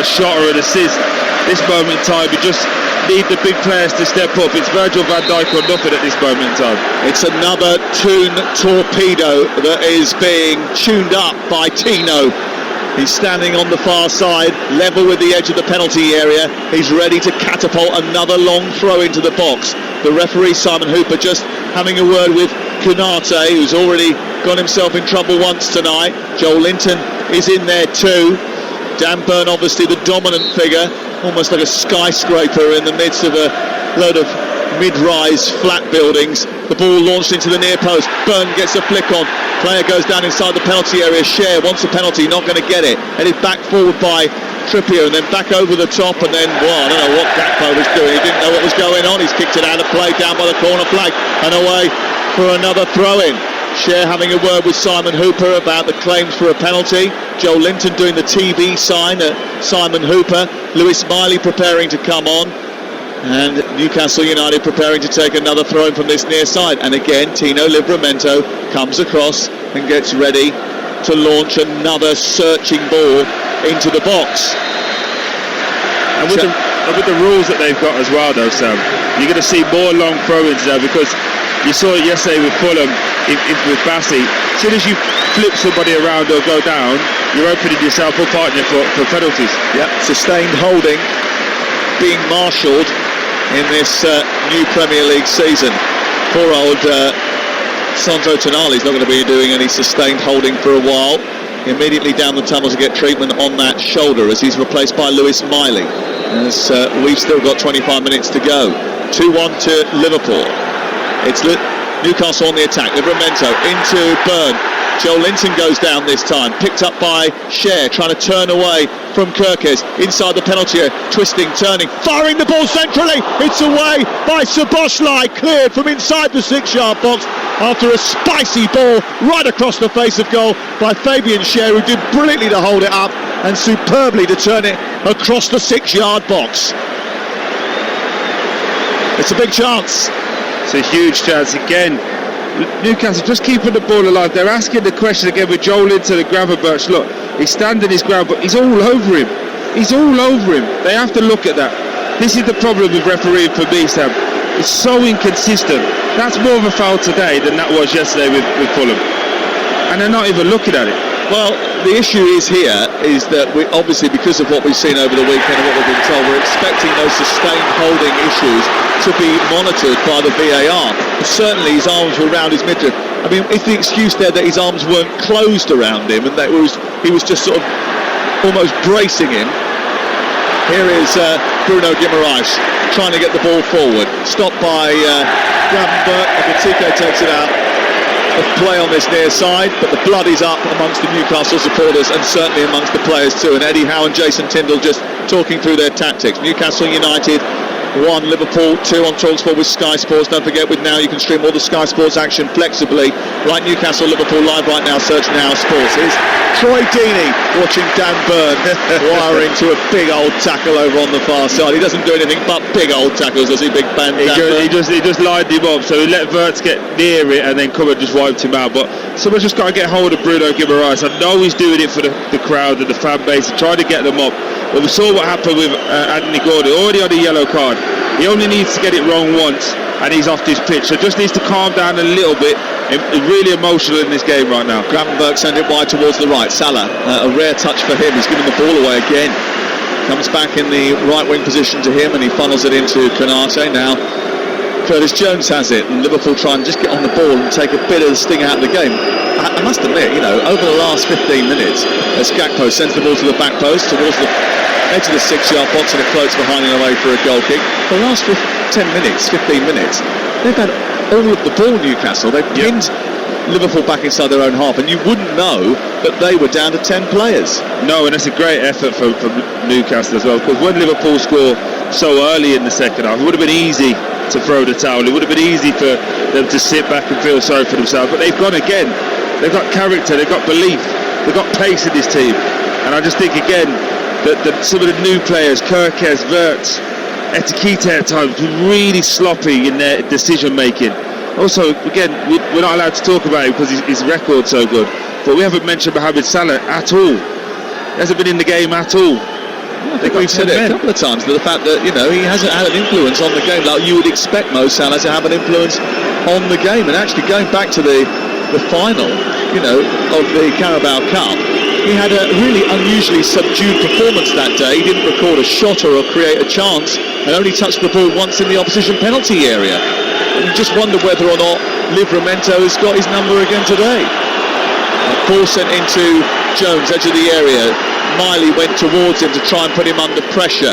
shot or an assist. This moment in time, we just need the big players to step up. It's Virgil van Dijk or nothing at this moment in time. It's another Toon torpedo that is being tuned up by Tino. He's standing on the far side, level with the edge of the penalty area. He's ready to catapult another long throw into the box. The referee, Simon Hooper, just having a word with Konate, who's already got himself in trouble once tonight. Joel Linton is in there too. Dan Burn, obviously the dominant figure, almost like a skyscraper in the midst of a load of mid-rise flat buildings. The ball launched into the near post. Burn gets a flick on. Player goes down inside the penalty area. Cher wants a penalty, not going to get it. Headed back forward by Trippier, and then back over the top, and then, I don't know what Gakpo was doing. He didn't know what was going on. He's kicked it out of play down by the corner flag, and away for another throw-in. Cher having a word with Simon Hooper about the claims for a penalty. Joe Linton doing the TV sign at Simon Hooper. Lewis Miley preparing to come on. And Newcastle United preparing to take another throw from this near side. And again, Tino Livramento comes across and gets ready to launch another searching ball into the box. And with the rules that they've got as well, though, Sam, you're going to see more long throw-ins now, because you saw it yesterday with Fulham, with Bassey. As soon as you flip somebody around or go down, you're opening yourself up, aren't you, for penalties. Yep, sustained holding being marshalled in this new Premier League season. Poor old Sandro Tonali's not going to be doing any sustained holding for a while. Immediately down the tunnel to get treatment on that shoulder as he's replaced by Lewis Miley. As we've still got 25 minutes to go. 2-1 to Liverpool. It's Newcastle on the attack. Livramento into Byrne. Joe Linton goes down this time. Picked up by Cher, trying to turn away from Kirkes. Inside the penalty area, twisting, turning, firing the ball centrally. It's away by Szoboszlai, cleared from inside the 6-yard box after a spicy ball right across the face of goal by Fabian Cher, who did brilliantly to hold it up and superbly to turn it across the 6-yard box. It's a big chance. It's a huge chance again. Newcastle just keeping the ball alive. They're asking the question again with Joe Linton and Gravenberch. Look, he's standing his ground, but he's all over him. He's all over him. They have to look at that. This is the problem with refereeing for me, Sam. It's so inconsistent. That's more of a foul today than that was yesterday with Fulham. And they're not even looking at it. Well, the issue is here is that we obviously, because of what we've seen over the weekend and what we've been told, we're expecting those sustained holding issues to be monitored by the VAR. And certainly his arms were around his midriff. I mean, if the excuse there that his arms weren't closed around him and that he was just sort of almost bracing him. Here is Bruno Guimaraes trying to get the ball forward. Stopped by Gravenberch. Ekitike takes it out of play on this near side, but the blood is up amongst the Newcastle supporters and certainly amongst the players too. And Eddie Howe and Jason Tindall just talking through their tactics. Newcastle United 1, Liverpool 2 on TalkSport with Sky Sports. Don't forget, with Now you can stream all the Sky Sports action flexibly. Like Newcastle Liverpool live right now, search Now Sports. Here's Troy Deeney watching Dan Byrne wiring to a big old tackle over on the far side. He doesn't do anything but big old tackles, does he, big Ben? He just lined him up, so he let Wirtz get near it and then come and just wiped him out. But someone's just got to get hold of Bruno Guimaraes. I know he's doing it for the crowd and the fan base and trying to get them up. But we saw what happened with Anthony Gordon, already on a yellow card. He only needs to get it wrong once and he's off this pitch, so just needs to calm down a little bit. He's really emotional in this game right now. Gravenberch sent it wide towards the right. Salah, a rare touch for him. He's given the ball away again. Comes back in the right wing position to him and he funnels it into Konate. Now Curtis Jones has it and Liverpool try and just get on the ball and take a bit of the sting out of the game. I must admit, over the last 15 minutes, as Gakpo sends the ball to the back post towards the edge of the 6-yard box and it floats behind and away for a goal kick. For the last 15 minutes, they've had all of the ball, Newcastle. They've pinned Liverpool back inside their own half, and you wouldn't know that they were down to 10 players. No, and that's a great effort from Newcastle as well, because when Liverpool score so early in the second half, it would have been easy to throw the towel. It would have been easy for them to sit back and feel sorry for themselves, but they've gone again. They've got character, they've got belief, they've got pace in this team. And I just think again that some of the new players, Kirkes, Wirtz, Ekitike at times, were really sloppy in their decision making. Also, again, we're not allowed to talk about him because his record's so good, but we haven't mentioned Mohamed Salah at all. He hasn't been in the game at all. I think we've said it a couple of times, but the fact that, he hasn't had an influence on the game like you would expect Mo Salah to have an influence on the game. And actually going back to the final, of the Carabao Cup, he had a really unusually subdued performance that day. He didn't record a shot or create a chance and only touched the ball once in the opposition penalty area. And you just wonder whether or not Livramento has got his number again today. Ball sent into Jones, edge of the area. Miley went towards him to try and put him under pressure.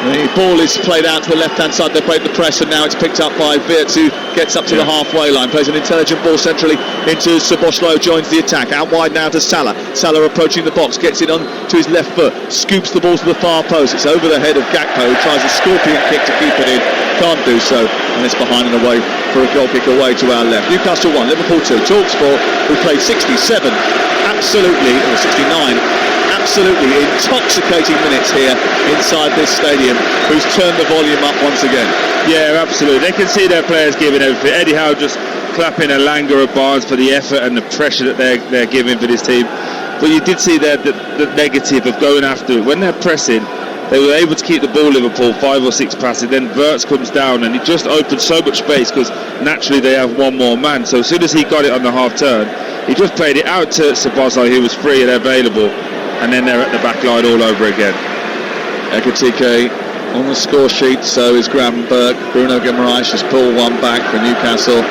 The ball is played out to the left-hand side. They break the press, and now it's picked up by Wirtz, who gets up to the halfway line, plays an intelligent ball centrally into Szoboszlai, joins the attack. Out wide now to Salah. Salah approaching the box, gets it on to his left foot, scoops the ball to the far post. It's over the head of Gakpo, who tries a scorpion kick to keep it in. Can't do so, and it's behind and away for a goal kick away to our left. Newcastle 1, Liverpool 2. TalkSport, who played 67, absolutely, or 69, absolutely intoxicating minutes here inside this stadium, who's turned the volume up once again. Yeah, absolutely. They can see their players giving everything. Eddie Howe just clapping Elanga and Barnes for the effort and the pressure that they're giving for this team. But you did see there the negative of going after it. When they're pressing, they were able to keep the ball, Liverpool, 5 or 6 passes. Then Wirtz comes down and it just opens so much space because naturally they have one more man. So as soon as he got it on the half turn, he just played it out to Szoboszlai, who was free and available. And then they're at the back line all over again. Ekitike on the score sheet, so is Graham Burke. Bruno Guimaraes has pulled one back for Newcastle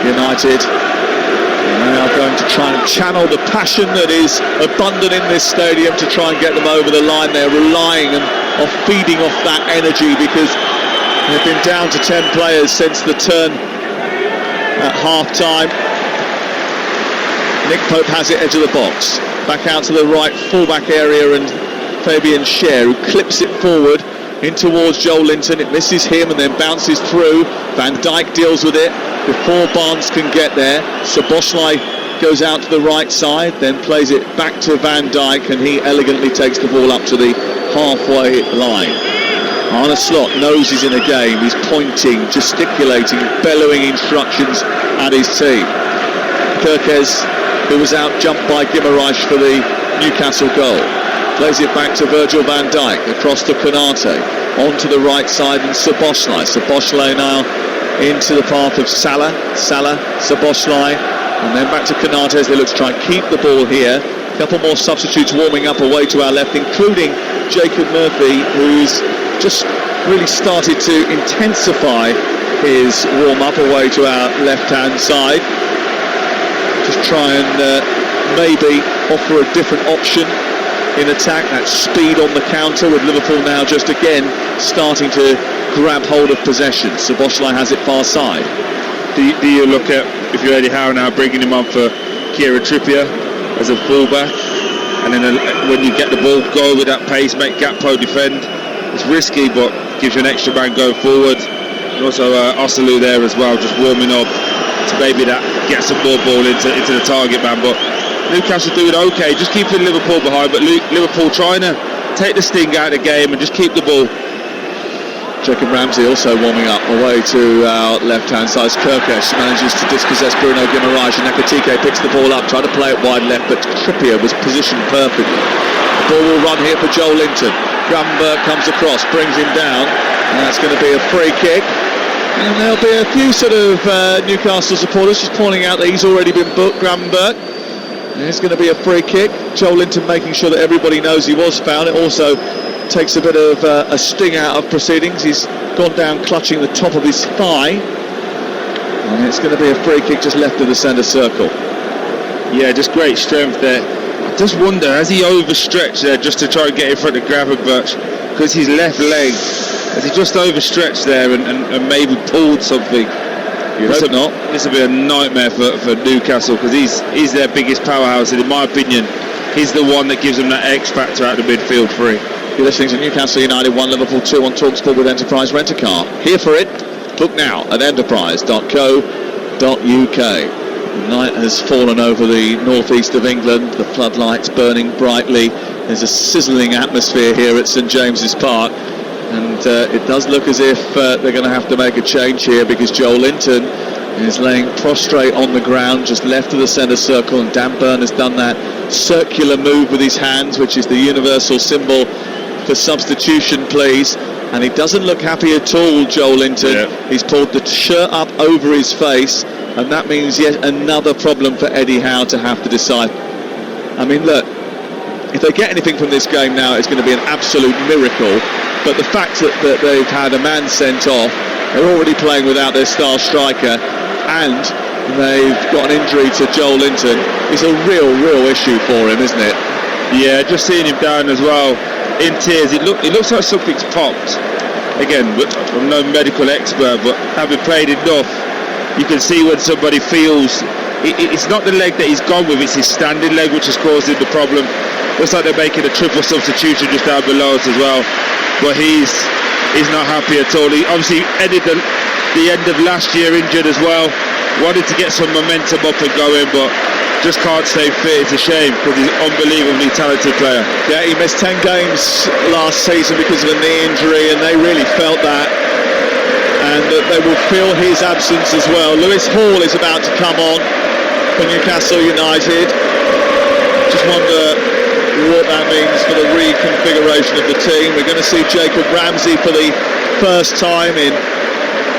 United. They are going to try and channel the passion that is abundant in this stadium to try and get them over the line. They're relying on feeding off that energy because they've been down to 10 players since the turn at half-time. Nick Pope has it edge of the box. Back out to the right full-back area, and Fabian Schär, who clips it forward in towards Joel Linton. It misses him and then bounces through. Van Dijk deals with it before Barnes can get there. Szoboszlai goes out to the right side, then plays it back to Van Dijk, and he elegantly takes the ball up to the halfway line. Arne Slot knows he's in a game. He's pointing, gesticulating, bellowing instructions at his team. Kirkes, who was out, jumped by Guimaraes for the Newcastle goal. Plays it back to Virgil van Dijk, across to Konate, onto the right side, and Szoboszlai. Szoboszlai now into the path of Salah, Szoboszlai, and then back to Konate as they look to try and keep the ball here. A couple more substitutes warming up away to our left, including Jacob Murphy, who's just really started to intensify his warm-up away to our left-hand side. Just try and maybe offer a different option in attack, that speed on the counter, with Liverpool now just again starting to grab hold of possession. Szoboszlai has it far side. Do you look at, if you're Eddie Howe now, bringing him on for Kieran Trippier as a fullback, and then when you get the ball, go with that pace, make Gakpo defend? It's risky, but gives you an extra man going forward. And also Osalu there as well, just warming up to maybe that get some more ball into the target man. But Newcastle doing okay, just keeping Liverpool behind, but Liverpool trying to take the sting out of the game and just keep the ball. Jacob Ramsey also warming up away to our left-hand side. Kirkes manages to dispossess Bruno Guimaraes, and Ekitike picks the ball up, tried to play it wide left, but Trippier was positioned perfectly. The ball will run here for Joel Linton. Graham Burke comes across, brings him down, and that's going to be a free kick. And there'll be a few sort of Newcastle supporters just pointing out that he's already been booked, Graham Burke. And it's going to be a free kick. Joel Linton making sure that everybody knows he was fouled. It also takes a bit of a sting out of proceedings. He's gone down clutching the top of his thigh, and it's going to be a free kick just left of the centre circle. Yeah, just great strength there. I just wonder, has he overstretched there just to try and get in front of Gravenberch? Because his left leg, has he just overstretched there and maybe pulled something? You hope not. This will be a nightmare for Newcastle, because he's their biggest powerhouse, and in my opinion he's the one that gives them that X factor out of the midfield three. You're listening to Newcastle United 1, Liverpool 2 on TalkSport with Enterprise Rent-A-Car. Here for it. Book now at enterprise.co.uk. The night has fallen over the northeast of England. The floodlights burning brightly. There's a sizzling atmosphere here at St James's Park. And it does look as if they're going to have to make a change here, because Joel Linton is laying prostrate on the ground just left of the centre circle, and Dan Burn has done that circular move with his hands, which is the universal symbol for substitution, please. And he doesn't look happy at all, Joel Linton. Yeah. He's pulled the shirt up over his face, and that means yet another problem for Eddie Howe to have to decide. I mean, look, if they get anything from this game now, it's going to be an absolute miracle. But the fact that they've had a man sent off, they're already playing without their star striker, and they've got an injury to Joel Linton, is a real issue for him, isn't it? Yeah, just seeing him down as well in tears. It looks like something's popped, again, I'm no medical expert, but having played enough, you can see when somebody feels it's not the leg that he's gone with, it's his standing leg which has caused him the problem. Looks like they're making a triple substitution just down below us as well, but he's not happy at all. He obviously ended the end of last year injured as well, wanted to get some momentum up and going, but just can't stay fit. It's a shame because he's an unbelievably talented player. Yeah, he missed 10 games last season because of a knee injury, and they really felt that, and they will feel his absence as well. Lewis Hall is about to come on for Newcastle United. Just wonder what that means for the reconfiguration of the team. We're going to see Jacob Ramsey for the first time in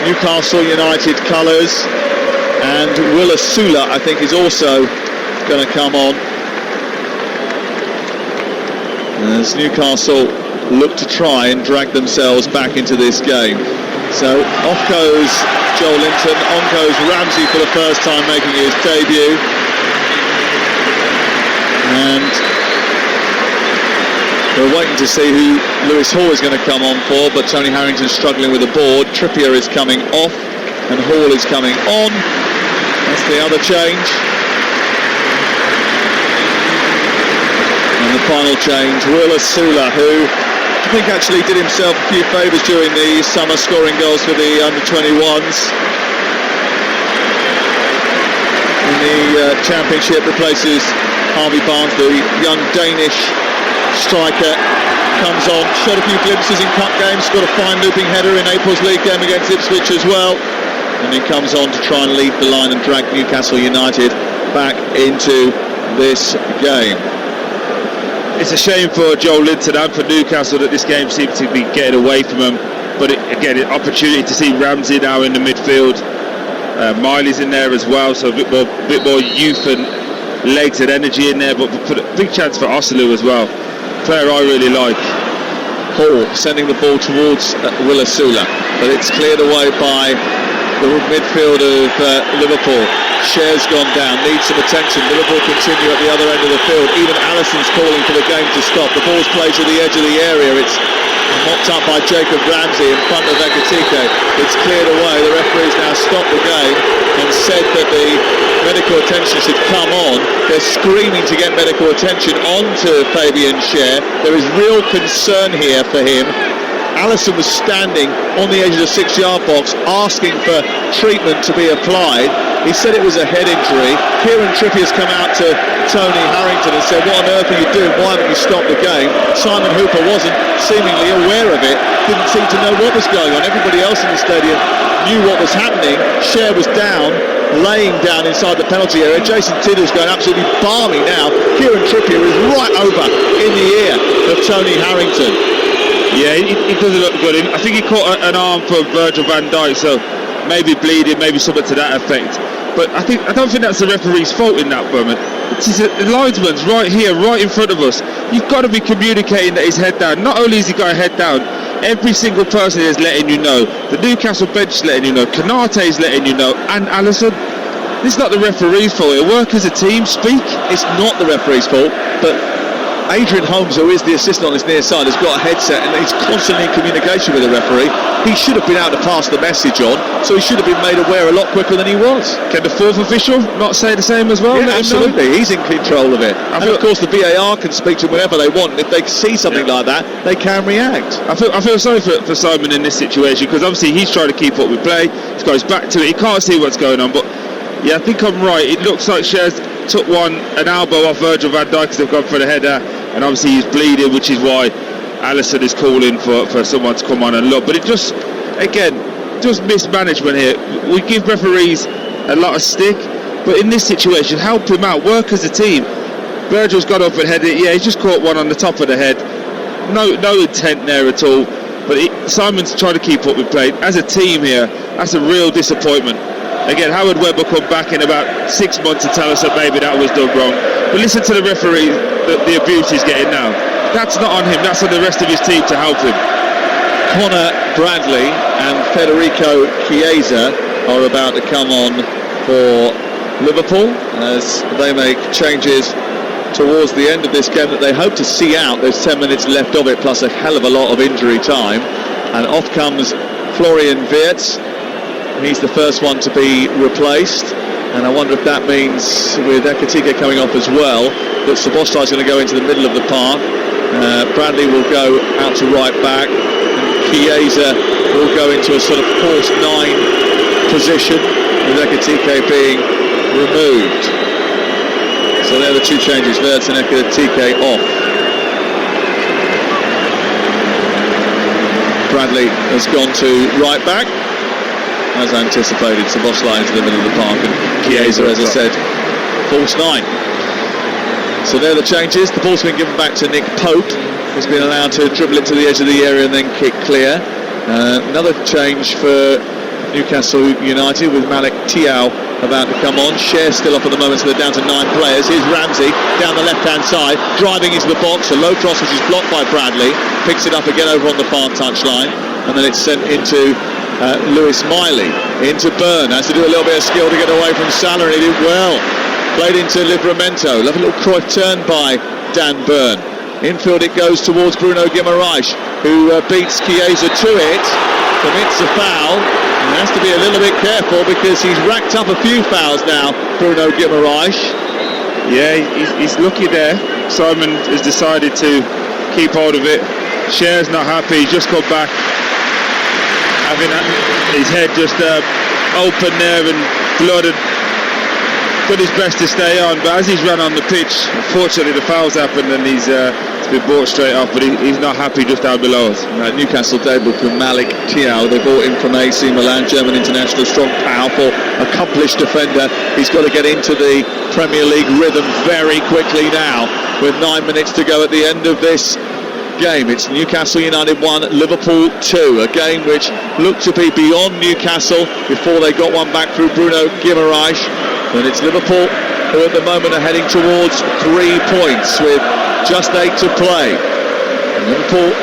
Newcastle United colours, and Will Asula, I think, is also going to come on as Newcastle look to try and drag themselves back into this game. So off goes Joel Linton, on goes Ramsey for the first time making his debut, and we're waiting to see who Lewis Hall is going to come on for, but Tony Harrington's struggling with the board. Trippier is coming off and Hall is coming on. That's the other change. And the final change, Will Asula, who I think actually did himself a few favours during the summer, scoring goals for the under-21s. In the Championship, replaces Harvey Barnes, the young Danish striker. Comes on, showed a few glimpses in cup games, got a fine looping header in April's league game against Ipswich as well. And he comes on to try and lead the line and drag Newcastle United back into this game. It's a shame for Joel Linton and for Newcastle that this game seems to be getting away from them. But again, an opportunity to see Ramsey now in the midfield. Miley's in there as well, so a bit more youth and legs and energy in there. But a big chance for Asulu as well. Player I really like. Hall sending the ball towards Will Asula, but it's cleared away by the midfield of Liverpool. Share's gone down, needs some attention. Liverpool continue at the other end of the field. Even Alisson's calling for the game to stop. The ball's played to the edge of the area. It's mopped up by Jacob Ramsey in front of Ekatike. It's cleared away. The referee's now stopped the game and said that the medical attention should come on. They're screaming to get medical attention onto Fabian Schär. There is real concern here for him. Alisson was standing on the edge of the 6-yard box asking for treatment to be applied. He said it was a head injury. Kieran Trippier's come out to Tony Harrington and said, what on earth are you doing? Why haven't you stopped the game? Simon Hooper wasn't seemingly aware of it, didn't seem to know what was going on. Everybody else in the stadium knew what was happening. Schär was down, laying down inside the penalty area. Jason Tidder's going absolutely balmy now. Kieran Trippier is right over in the ear of Tony Harrington. Yeah, he doesn't look good. I think he caught an arm from Virgil van Dijk, so maybe bleeding, maybe something to that effect. But I don't think that's the referee's fault in that moment. The linesman's right here, right in front of us. You've got to be communicating that he's head down. Not only has he got a head down, every single person is letting you know. The Newcastle bench is letting you know. Konate is letting you know. And Alisson. This is not the referee's fault. They work as a team. Speak. It's not the referee's fault, but Adrian Holmes, who is the assistant on his near side, has got a headset and he's constantly in communication with the referee. He should have been able to pass the message on, so he should have been made aware a lot quicker than he was. Can the fourth official not say the same as well? Yeah, absolutely. He's in control of it. And of course the VAR can speak to him whenever they want, and if they see something like that, they can react. I feel sorry for Simon in this situation, because obviously he's trying to keep up with play. He's got his back to it. He can't see what's going on, but yeah, I think I'm right. It looks like Schär's took an elbow off Virgil van Dijk because they've gone for the header, and obviously he's bleeding, which is why Alisson is calling for someone to come on and look. But it just mismanagement here. We give referees a lot of stick, but in this situation, help him out, work as a team. Virgil's got up and headed it. Yeah, he's just caught one on the top of the head. No intent there at all. But Simon's trying to keep up with play. As a team here, that's a real disappointment. Again, Howard Webb will come back in about 6 months to tell us that maybe that was done wrong. But listen to the referee, the abuse he's getting now. That's not on him, that's on the rest of his team to help him. Connor Bradley and Federico Chiesa are about to come on for Liverpool as they make changes towards the end of this game that they hope to see out. There's 10 minutes left of it, plus a hell of a lot of injury time. and off comes Florian Wirtz. He's the first one to be replaced, and I wonder if that means, with Ekitike coming off as well, that Szoboszlai is going to go into the middle of the park. Bradley will go out to right back, and Chiesa will go into a sort of false 9 position, with Ekitike being removed. So they're the two changes, Wirtz and Ekitike off. Bradley has gone to right back, as anticipated. Szoboszlai into the middle of the park, and Chiesa, as I said, false 9. So they're the changes. The ball's been given back to Nick Pope, who's been allowed to dribble it to the edge of the area and then kick clear. Another change for Newcastle United, with Malik Tiao about to come on. Cher still up at the moment, so they're down to 9 players. Here's Ramsey down the left-hand side, driving into the box. A low cross which is blocked by Bradley. Picks it up again over on the far touchline, and then it's sent into Lewis Miley. Into Byrne. Has to do a little bit of skill to get away from Salah, and he did well. Played into Livramento. Lovely little Cruyff turn by Dan Byrne. Infield it goes towards Bruno Guimaraes, who beats Chiesa to it, commits a foul, and has to be a little bit careful because he's racked up a few fouls now, Bruno Guimaraes. Yeah, he's lucky there. Simon has decided to keep hold of it. Cher's not happy, he's just got back, having his head just open there and blooded. Done his best to stay on, but as he's run on the pitch, unfortunately the foul's happened and he's been brought straight off, but he's not happy just down below us. Newcastle debut for Malik Tiao. They bought him from AC Milan, German international, strong, powerful, accomplished defender. He's got to get into the Premier League rhythm very quickly now, with 9 minutes to go at the end of this game. It's Newcastle United 1, Liverpool 2, a game which looked to be beyond Newcastle before they got one back through Bruno Guimaraes. And it's Liverpool who at the moment are heading towards 3 points with just 8 to play. And Liverpool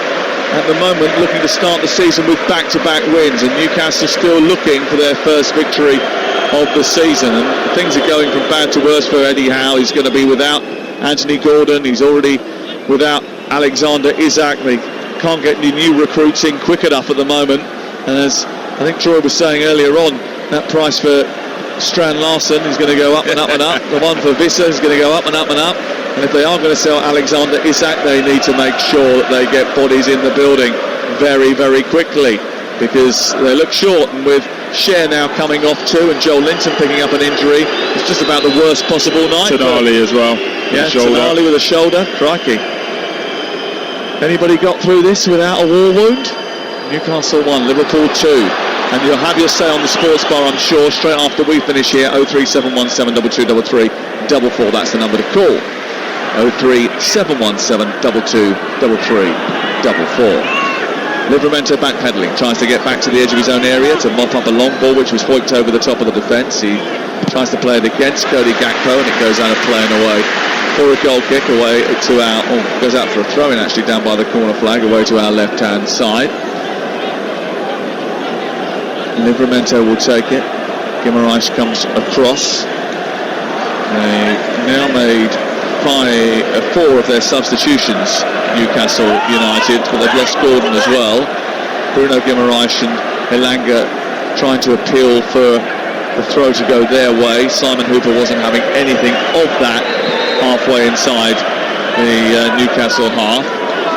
at the moment looking to start the season with back-to-back wins, and Newcastle still looking for their first victory of the season. And things are going from bad to worse for Eddie Howe. He's going to be without Anthony Gordon. He's already without Alexander Isak. They can't get any new recruits in quick enough at the moment. And as I think Troy was saying earlier on, that price for Strand Larsen is going to go up and up and up. The one for Vissa is going to go up and up and up. And if they are going to sell Alexander Isak, they need to make sure that they get bodies in the building very, very quickly, because they look short. And with Cher now coming off too, and Joel Linton picking up an injury, it's just about the worst possible night. Tonali as well. Yeah, Tonali with a shoulder. Crikey. Anybody got through this without a war wound? Newcastle 1, Liverpool 2. And you'll have your say on the sports bar, I'm sure, straight after we finish here. 03717 2233 44. That's the number to call. 03717 2233 44. Livramento backpedaling, tries to get back to the edge of his own area to mop up a long ball which was hoiked over the top of the defence. He tries to play it against Cody Gakpo, and it goes out of play and away for a goal kick, away to our, goes out for a throw-in actually down by the corner flag, away to our left-hand side. Livramento will take it. Guimaraes comes across. They now made 4 of their substitutions, Newcastle United, but they've lost Gordon as well. Bruno Guimaraes and Elanga trying to appeal for the throw to go their way. Simon Hooper wasn't having anything of that halfway inside the Newcastle half,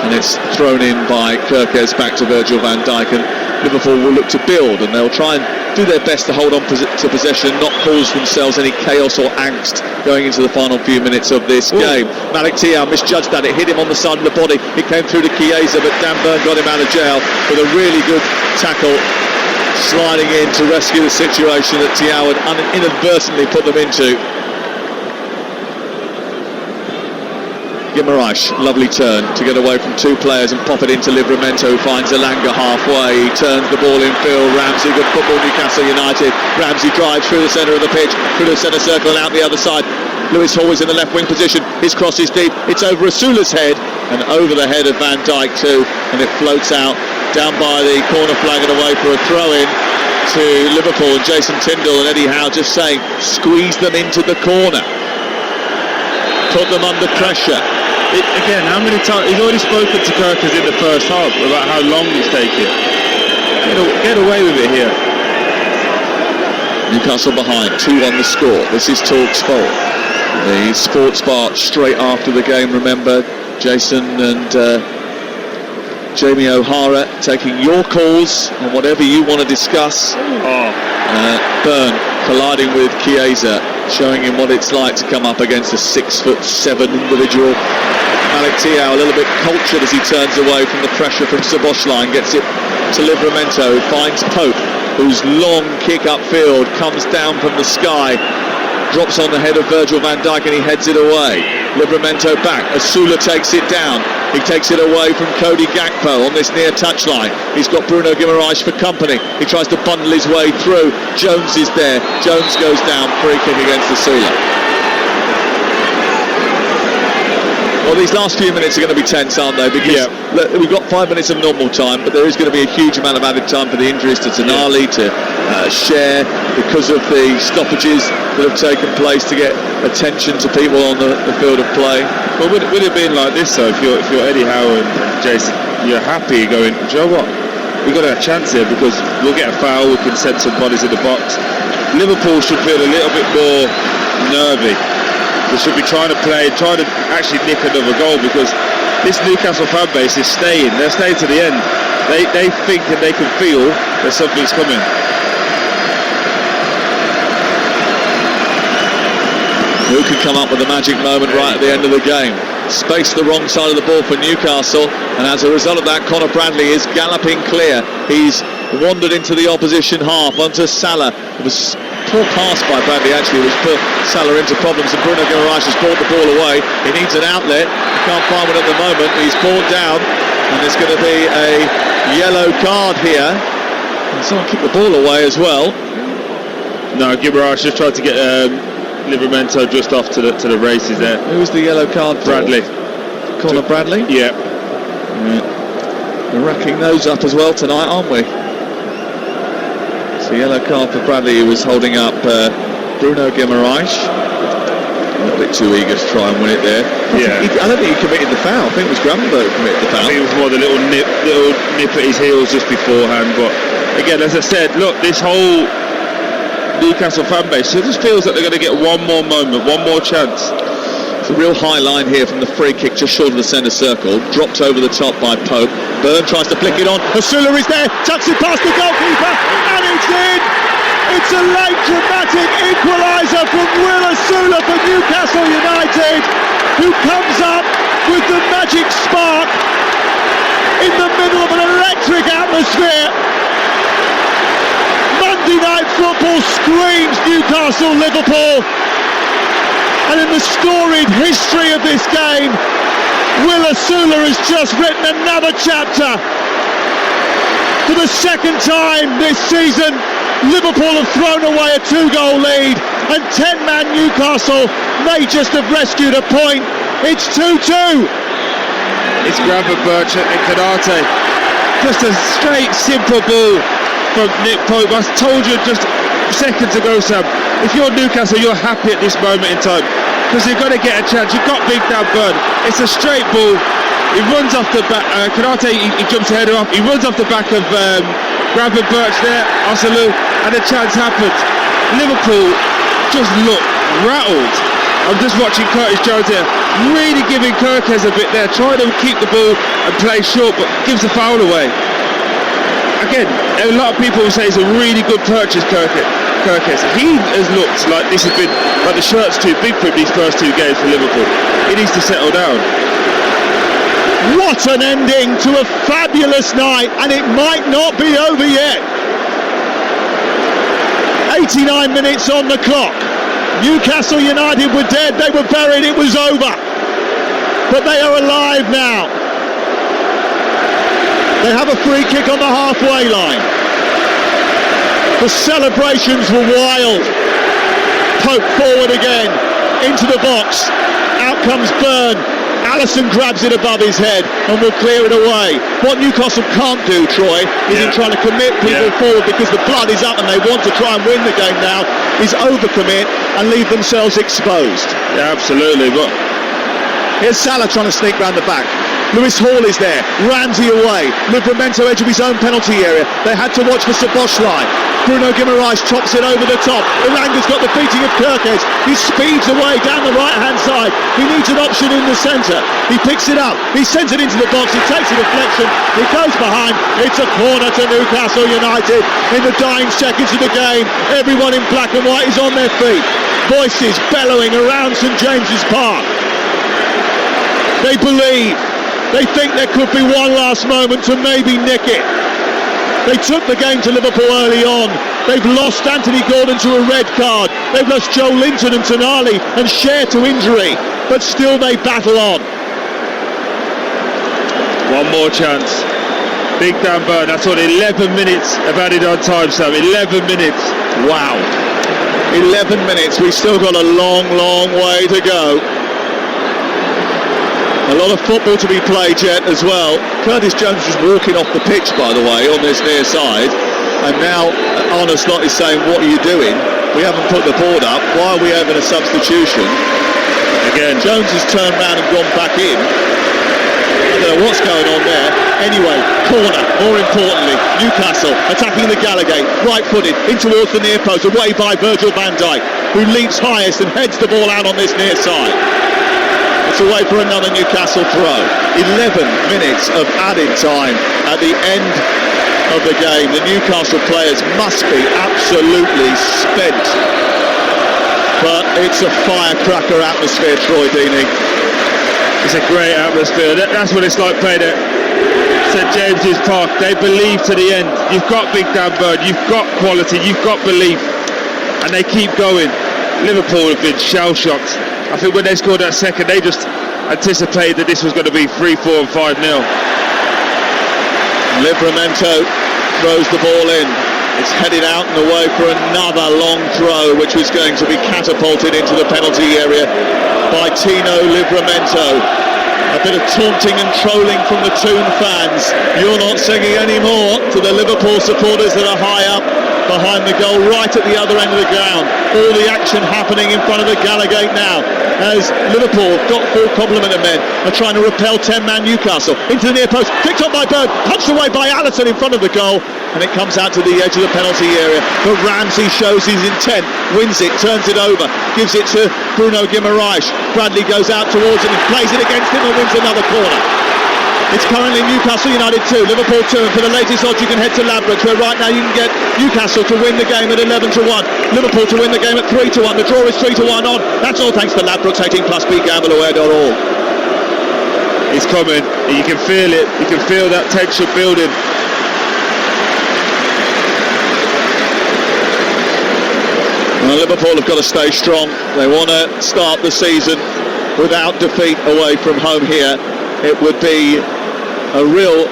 and it's thrown in by Kirkes back to Virgil van Dijk. And Liverpool will look to build, and they'll try and do their best to hold on to possession and not cause themselves any chaos or angst going into the final few minutes of this game. Malik Tiao misjudged that. It hit him on the side of the body. It came through to Chiesa, but Dan Byrne got him out of jail with a really good tackle, sliding in to rescue the situation that Tiao had inadvertently put them into. Guimaraes, lovely turn to get away from 2 players and pop it into Livramento, who finds Elanga halfway. He turns the ball in field. Ramsey, good football, Newcastle United. Ramsey drives through the centre of the pitch, through the centre circle and out the other side. Lewis Hall is in the left wing position. His cross is deep. It's over Asula's head and over the head of Van Dijk too, and it floats out down by the corner flag and away for a throw-in to Liverpool. And Jason Tindall and Eddie Howe just saying, squeeze them into the corner, put them under pressure. Again, how many times he's already spoken to Kirkers in the first half about how long it's taking. Get away with it here. Newcastle behind, 2 on the score. This is TalkSport, the sports bar straight after the game. Remember, Jason and Jamie O'Hara taking your calls on whatever you want to discuss. Byrne colliding with Chiesa, showing him what it's like to come up against a 6'7" individual. Malik Thiaw a little bit cultured as he turns away from the pressure from Szoboszlai, gets it to Livramento, who finds Pope, whose long kick upfield comes down from the sky, drops on the head of Virgil van Dijk, and he heads it away. Livramento back, Asula takes it down. He takes it away from Cody Gakpo on this near touchline. He's got Bruno Guimaraes for company. He tries to bundle his way through. Jones is there. Jones goes down, free kick against Asula. Well, these last few minutes are going to be tense, aren't they? Because look, we've got 5 minutes of normal time, but there is going to be a huge amount of added time for the injuries to Tonali, to Share, because of the stoppages that have taken place to get attention to people on the field of play. Well, would it have been like this though? If you're Eddie Howe and Jason, you're happy going, do you know what? We've got a chance here because we'll get a foul, we can send some bodies in the box. Liverpool should feel a little bit more nervy. They should be trying to actually nick another goal, because this Newcastle fan base is staying. They're staying to the end. They think and they can feel that something's coming. Who can come up with a magic moment right at the end of the game? Space the wrong side of the ball for Newcastle, and as a result of that, Conor Bradley is galloping clear. He's wandered into the opposition half onto Salah. It was poor pass by Bradley actually, which put Salah into problems, and Bruno Guimaraes has brought the ball away. He needs an outlet. He can't find one at the moment. He's brought down, and there's going to be a yellow card here. And someone kicked the ball away as well. No, Guimaraes just tried to get Livramento just off to the races there. Who was the yellow card for? Bradley. Conor Bradley? Yeah. We're racking those up as well tonight, aren't we? So yellow card for Bradley, who was holding up Bruno Guimaraes. A little bit too eager to try and win it there. I don't think he committed the foul. I think it was Gravenberg who committed the foul. I think it was more the little nip at his heels just beforehand. But again, as I said, look, this whole Newcastle fan base, it just feels like they're going to get one more moment, one more chance. It's a real high line here from the free kick just short of the centre circle, dropped over the top by Pope. Byrne tries to flick it on. Asula is there, tucks it past the goalkeeper, and it's in! It's a late dramatic equaliser from Will Asula for Newcastle United, who comes up with the magic spark in the middle of an electric atmosphere. Monday Night Football screams Newcastle Liverpool, and in the storied history of this game, Will Asula has just written another chapter. For the second time this season, Liverpool have thrown away a 2-goal lead, and 10-man Newcastle may just have rescued a point. It's 2-2. It's Gravenberg and Konate. Just a straight, simple ball from Nick Pope. I told you just seconds ago, Sam, if you're Newcastle, you're happy at this moment in time, because you're going to get a chance. You've got big down Byrne. It's a straight ball. He runs off the back. Konate, he jumps ahead of him. He runs off the back of Gravenberg there, Asulu, and a chance happens. Liverpool just look rattled. I'm just watching Curtis Jones here, really giving Kirkes a bit there, trying to keep the ball and play short, but gives the foul away. Again, a lot of people will say it's a really good purchase, Kirkes. He has looked like this has been, like the shirt's too big for him these first 2 games for Liverpool. He needs to settle down. What an ending to a fabulous night, and it might not be over yet. 89 minutes on the clock. Newcastle United were dead, they were buried, it was over. But they are alive now. They have a free kick on the halfway line. The celebrations were wild. Pope forward again, into the box. Out comes Byrne. Alisson grabs it above his head and will clear it away. What Newcastle can't do, Troy, is in trying to commit people forward, because the blood is up and they want to try and win the game now, is overcommit and leave themselves exposed. Yeah, absolutely. But Here's Salah trying to sneak round the back. Lewis Hall is there, Ramsey away, Livramento edge of his own penalty area. They had to watch for Szoboszlai. Bruno Guimaraes chops it over the top. Ilanga's got the beating of Kirkes. He speeds away down the right hand side. He needs an option in the centre. He picks it up, he sends it into the box, he takes a deflection, he goes behind. It's a corner to Newcastle United in the dying seconds of the game. Everyone in black and white is on their feet, voices bellowing around St James's Park. They believe. They think there could be one last moment to maybe nick it. They took the game to Liverpool early on. They've lost Anthony Gordon to a red card. They've lost Joe Linton and Tonali and Cher to injury. But still they battle on. One more chance. Big Dan Burn. That's what 11 minutes of added on time, Sam. 11 minutes. Wow. 11 minutes. We've still got a long, long way to go. A lot of football to be played yet as well. Curtis Jones is walking off the pitch, by the way, on this near side. And now Arne Slot is saying, what are you doing? We haven't put the board up. Why are we having a substitution? Again, Jones has turned round and gone back in. I don't know what's going on there. Anyway, corner, more importantly, Newcastle attacking the Gallagate, right-footed, in towards the near post, away by Virgil van Dijk, who leaps highest and heads the ball out on this near side. It's away for another Newcastle throw. 11 minutes of added time at the end of the game. The Newcastle players must be absolutely spent. But it's a firecracker atmosphere, Troy Deeney. it's a great atmosphere. That's what it's like playing at St James's Park. They believe to the end. You've got Big Dan Burn, you've got quality, you've got belief. And they keep going. Liverpool have been shell-shocked. I think when they scored that second, they just anticipated that this was going to be 3, 4 and 5-0. Livramento throws the ball in. It's headed out and away for another long throw, which was going to be catapulted into the penalty area by Tino Livramento. A bit of taunting and trolling from the Toon fans. You're not singing anymore to the Liverpool supporters that are high up behind the goal, right at the other end of the ground. All the action happening in front of the Gallagate now, as Liverpool, got full complement of men, are trying to repel 10-man Newcastle into the near post, picked up by Bird, punched away by Allison in front of the goal, and it comes out to the edge of the penalty area. But Ramsey shows his intent, wins it, turns it over, gives it to Bruno Guimaraes. Bradley goes out towards him and plays it against him and wins another corner. It's currently Newcastle United 2, Liverpool 2, and for the latest odds you can head to Ladbrokes, where right now you can get Newcastle to win the game at 11-1, Liverpool to win the game at 3-1. The draw is 3-1 on. That's all thanks to Ladbrokes. 18+, begambleaware.org. It's coming. You can feel it. You can feel that tension building. Well, Liverpool have got to stay strong. They want to start the season without defeat away from home here. It would be a real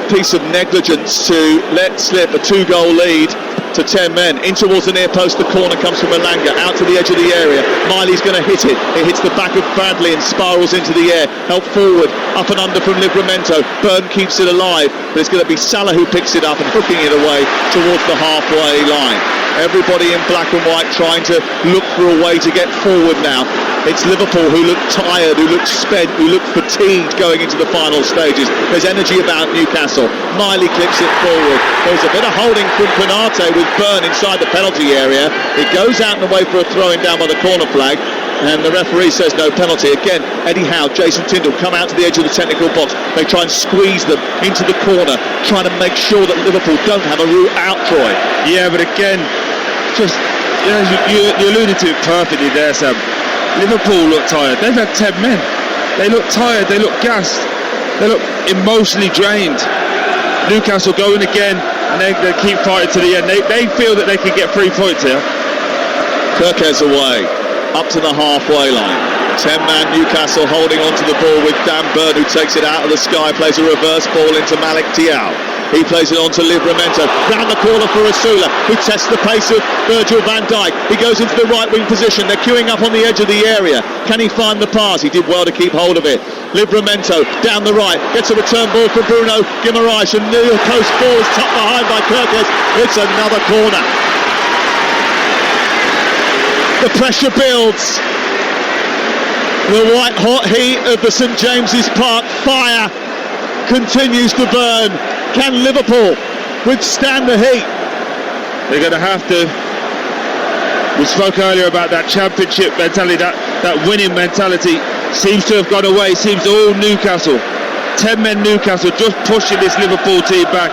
piece of negligence to let slip a 2-goal lead to 10 men. In towards the near post, the corner comes from Elanga, out to the edge of the area. Miley's going to hit it. It hits the back of Bradley and spirals into the air. Help forward, up and under from Livramento. Burn keeps it alive, but it's going to be Salah who picks it up and hooking it away towards the halfway line. Everybody in black and white trying to look for a way to get forward now. It's Liverpool who look tired, who look spent, who look fatigued going into the final stages. There's energy about Newcastle. Miley clips it forward. There's a bit of holding from Konate with Burn inside the penalty area. It goes out and away for a throw-in down by the corner flag. And the referee says no penalty. Again, Eddie Howe, Jason Tindall come out to the edge of the technical box. They try and squeeze them into the corner, trying to make sure that Liverpool don't have a route out, Troy. Yeah, but again, just, you alluded to it perfectly there, Sam. Liverpool look tired. They've had 10 men. They look tired. They look gassed. They look emotionally drained. Newcastle going again, and they keep fighting to the end. They feel that they can get 3 points here. Kirkes away, up to the halfway line. 10-man Newcastle holding on to the ball with Dan Burn, who takes it out of the sky, plays a reverse ball into Malik Diaw. He plays it on to Livramento, round the corner for Asula, who tests the pace of Virgil van Dijk. He goes into the right wing position. They're queuing up on the edge of the area. Can he find the pass? He did well to keep hold of it. Livramento down the right, gets a return ball from Bruno Guimaraes, and near post ball is tucked behind by Kirkes. It's another corner. The pressure builds. The white hot heat of the St James's Park fire continues to burn. Can Liverpool withstand the heat? They're going to have to. We spoke earlier about that championship mentality, that winning mentality seems to have gone away. Seems all Newcastle, 10 men Newcastle just pushing this Liverpool team back.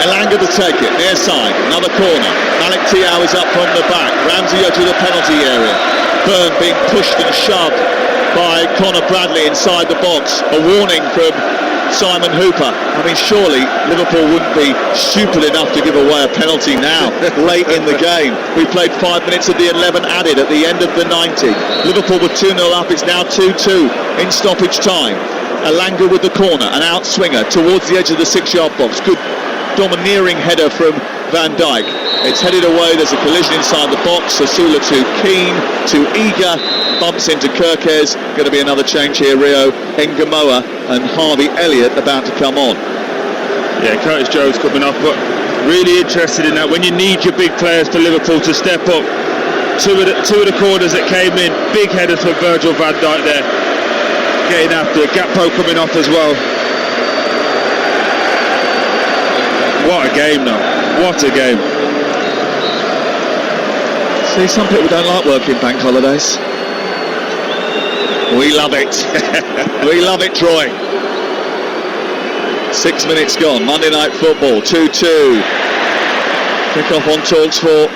Elanga to take it, near side, another corner. Malik Thiaw is up from the back. Ramsey to the penalty area. Byrne being pushed and shoved by Conor Bradley inside the box. A warning from Simon Hooper. I mean, surely Liverpool wouldn't be stupid enough to give away a penalty now, late in the game. We played 5 minutes of the 11 added at the end of the 90. Liverpool were 2-0 up, it's now 2-2 in stoppage time. Elanga with the corner, an out swinger towards the edge of the 6-yard box. Good domineering header from Van Dijk. It's headed away, there's a collision inside the box. Sasula too keen, too eager, bumps into Kirkes. Going to be another change here. Rio Engamoa and Harvey Elliott about to come on. Yeah, Curtis Jones coming off, but really interested in that. When you need your big players for Liverpool to step up, two of the corners that came in, big headers for Virgil van Dijk there, getting after it. Gakpo coming off as well. What a game now, what a game. See, some people don't like working bank holidays. We love it. We love it, Troy. 6 minutes gone. Monday Night Football, 2-2. Kick off on TalkSport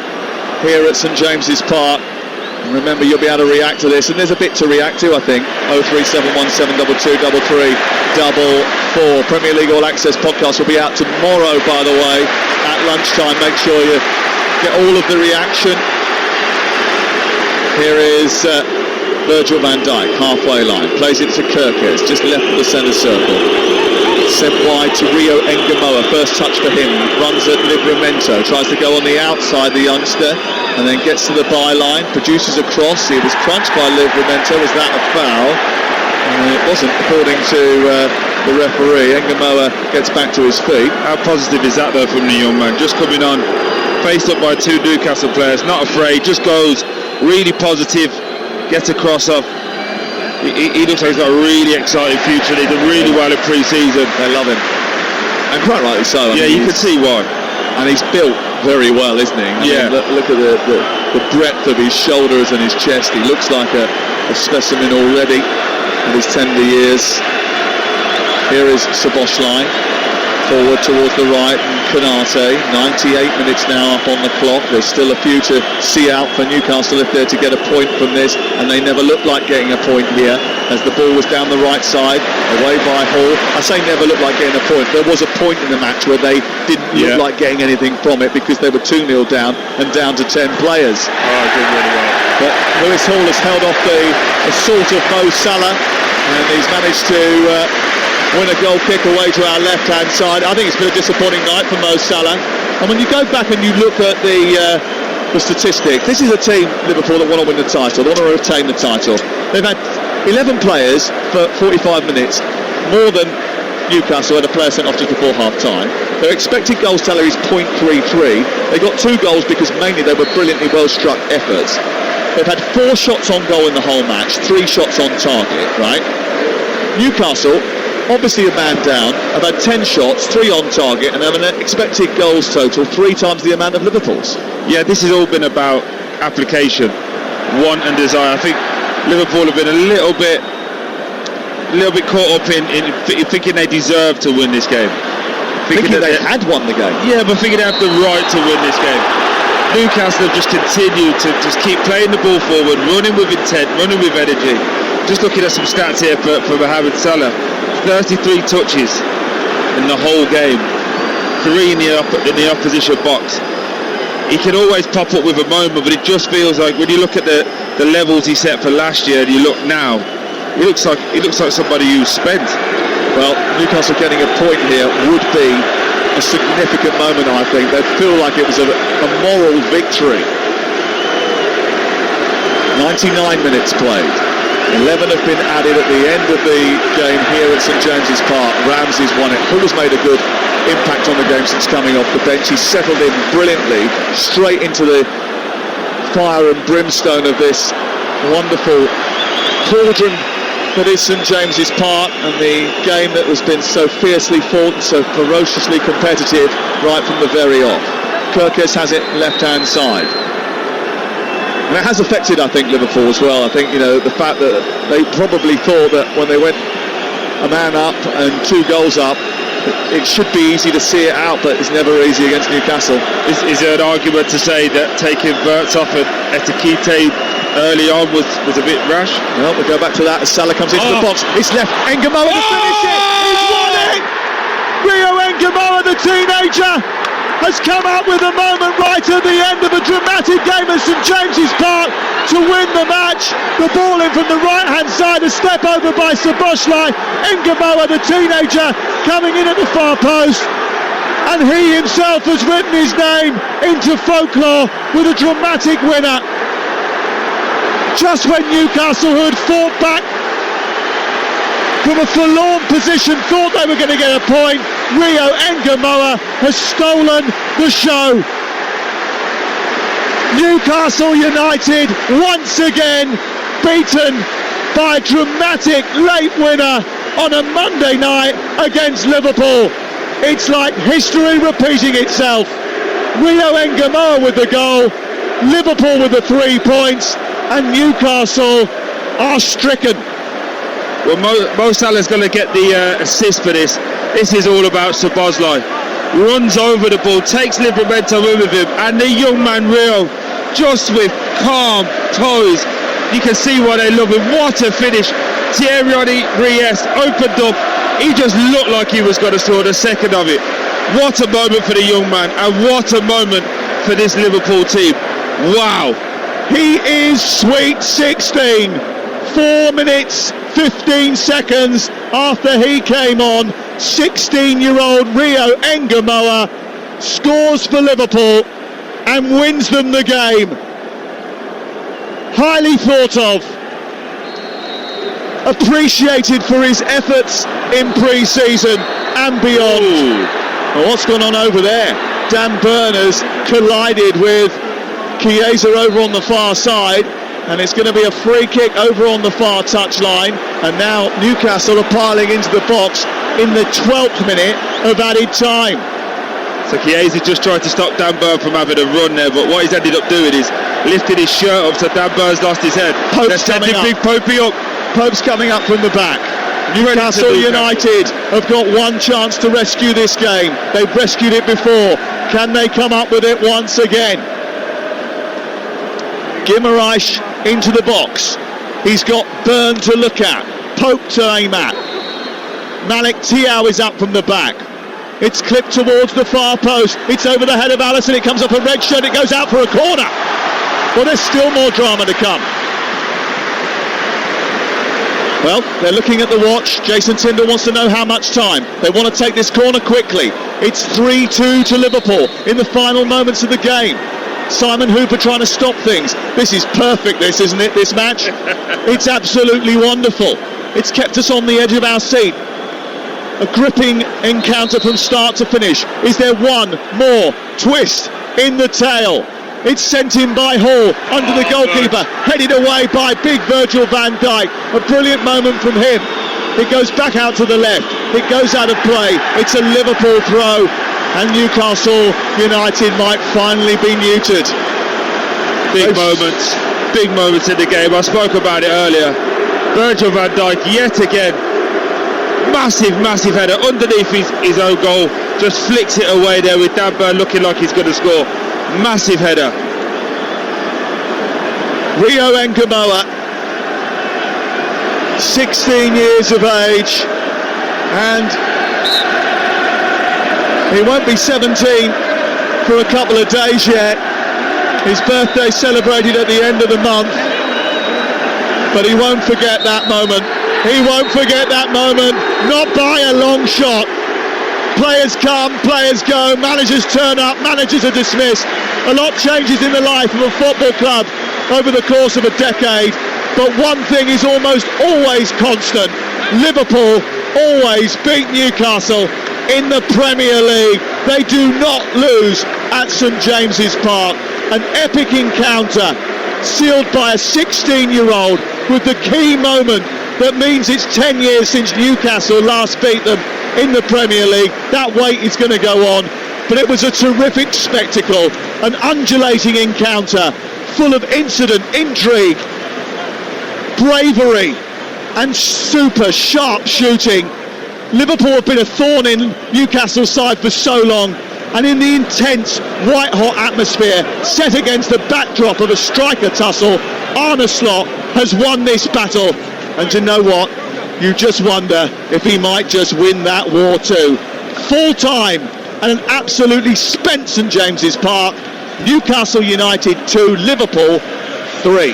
here at St James's Park. And remember, you'll be able to react to this, and there's a bit to react to, I think. 03717223344. Premier League All Access podcast will be out tomorrow, by the way, at lunchtime. Make sure you get all of the reaction. Here is Virgil van Dijk, halfway line, plays it to Kirkes, just left of the centre circle. Sent wide to Rio Engamoa, first touch for him, runs at Livramento, tries to go on the outside, the youngster, and then gets to the byline, produces a cross. He was crunched by Livramento. Was that a foul? It wasn't, according to the referee. Engamoa gets back to his feet. How positive is that though from the young man? Just coming on, faced up by two Newcastle players, not afraid, just goes really positive, gets a cross off. He looks like he's got a really exciting future. He did really well in pre-season. They love him, and quite rightly so. Yeah, you can see why. And he's built very well, isn't he? I mean, look at the breadth of his shoulders and his chest. He looks like a specimen already at his tender years. Here is Szoboszlai, forward towards the right, and Konate. 98 minutes now up on the clock. There's still a few to see out for Newcastle if they're to get a point from this, and they never looked like getting a point here as the ball was down the right side, away by Hall. I say never looked like getting a point. There was a point in the match where they didn't look like getting anything from it because they were 2-0 down and down to 10 players. Did really well. But Lewis Hall has held off the assault of Mo Salah, and he's managed to win a goal kick away to our left-hand side. I think it's been a disappointing night for Mo Salah. And when you go back and you look at the statistics, this is a team, Liverpool, that want to win the title, they want to retain the title. They've had 11 players for 45 minutes, more than Newcastle had a player sent off just before half-time. Their expected goals tally is .33. They got 2 goals because mainly they were brilliantly well-struck efforts. They've had 4 shots on goal in the whole match, 3 shots on target, right? Newcastle, obviously a man down, have had 10 shots, 3 on target, and have an expected goals total 3 times the amount of Liverpool's. Yeah, this has all been about application, want and desire. I think Liverpool have been a little bit caught up in thinking they deserve to win this game. Thinking they had won the game. Yeah, but thinking they have the right to win this game. Newcastle have just continued to just keep playing the ball forward, running with intent, running with energy. Just looking at some stats here for Mohamed Salah. 33 touches in the whole game, 3 in the opposition box. He can always pop up with a moment, but it just feels like when you look at the levels he set for last year and you look now, he looks like somebody who's spent. Well, Newcastle getting a point here would be a significant moment, I think. They'd feel like it was a moral victory. 99 minutes played. 11 have been added at the end of the game here at St James's Park. Ramsey's won it. Fuller's made a good impact on the game since coming off the bench. He's settled in brilliantly, straight into the fire and brimstone of this wonderful cauldron that is St James's Park, and the game that has been so fiercely fought and so ferociously competitive right from the very off. Kirkes has it left-hand side. And it has affected, I think, Liverpool as well. I think, the fact that they probably thought that when they went a man up and 2 goals up, it should be easy to see it out, but it's never easy against Newcastle. Is there an argument to say that taking Wirtz off at Etikite early on was a bit rash? Well, we'll go back to that as Salah comes into the box. It's left Engamoa to finish it. He's won it! Rio Engamoa, the teenager, has come up with a moment right at the end of a dramatic game at St James's Park to win the match. The ball in from the right-hand side, a step over by Szoboszlai. Engamoa, the teenager, coming in at the far post. And he himself has written his name into folklore with a dramatic winner. Just when Newcastle, who had fought back from a forlorn position, thought they were going to get a point, Rio Engamoa has stolen the show. Newcastle United once again beaten by a dramatic late winner on a Monday night against Liverpool. It's like history repeating itself. Rio Engamoa with the goal, Liverpool with the 3 points, and Newcastle are stricken. Well, Mo Salah's going to get the assist for this. This is all about Szoboszlai. Runs over the ball, takes Livramento in with him, and the young man Rio, just with calm toes. You can see why they love him. What a finish. Thierry Ries opened up. He just looked like he was going to score the second of it. What a moment for the young man, and what a moment for this Liverpool team. Wow. He is sweet 16. 4 minutes 15 seconds after he came on, 16-year-old Rio Engamoa scores for Liverpool and wins them the game. Highly thought of, appreciated for his efforts in pre-season and beyond. Well, what's gone on over there? Dan Burn has collided with Chiesa over on the far side, and it's going to be a free kick over on the far touchline, and now Newcastle are piling into the box in the 12th minute of added time. So Chiesa just tried to stop Dan Burn from having a run there, but what he's ended up doing is lifting his shirt up, so Dan Burn's lost his head. Pope's coming up. Big Popey up. Pope's coming up from the back. Newcastle United have got one chance to rescue this game. They've rescued it before. Can they come up with it once again? Guimaraes into the box. He's got Burn to look at, Pope to aim at. Malik Thiaw is up from the back. It's clipped towards the far post. It's over the head of Alisson. It comes off a red shirt. It goes out for a corner. Well, there's still more drama to come. Well, they're looking at the watch. Jason Tinder wants to know how much time. They want to take this corner quickly. It's 3-2 to Liverpool in the final moments of the game. Simon Hooper trying to stop things. This is perfect, this, isn't it, this match? It's absolutely wonderful. It's kept us on the edge of our seat. A gripping encounter from start to finish. Is there one more twist in the tail? It's sent in by Hall under the goalkeeper, headed away by big Virgil van Dijk. A brilliant moment from him. It goes back out to the left. It goes out of play. It's a Liverpool throw, and Newcastle United might finally be neutered. Big moments in the game. I spoke about it earlier. Virgil van Dijk yet again. Massive header underneath his own goal. Just flicks it away there with Dan Burn looking like he's going to score. Massive header. Rio Engamoa, 16 years of age, and he won't be 17 for a couple of days yet. His birthday celebrated at the end of the month, but he won't forget that moment. He won't forget that moment, not by a long shot. Players come, players go, managers turn up, managers are dismissed. A lot changes in the life of a football club over the course of a decade, but one thing is almost always constant. Liverpool always beat Newcastle in the Premier League. They do not lose at St James's Park. An epic encounter sealed by a 16-year-old with the key moment that means it's 10 years since Newcastle last beat them in the Premier League. That wait is going to go on, but it was a terrific spectacle, an undulating encounter full of incident, intrigue, bravery and super sharp shooting. Liverpool have been a thorn in Newcastle's side for so long, and in the intense white-hot atmosphere set against the backdrop of a striker tussle, Arne Slot has won this battle. And you know what? You just wonder if he might just win that war too. Full time and an absolutely spent St James's Park. Newcastle United 2, Liverpool 3.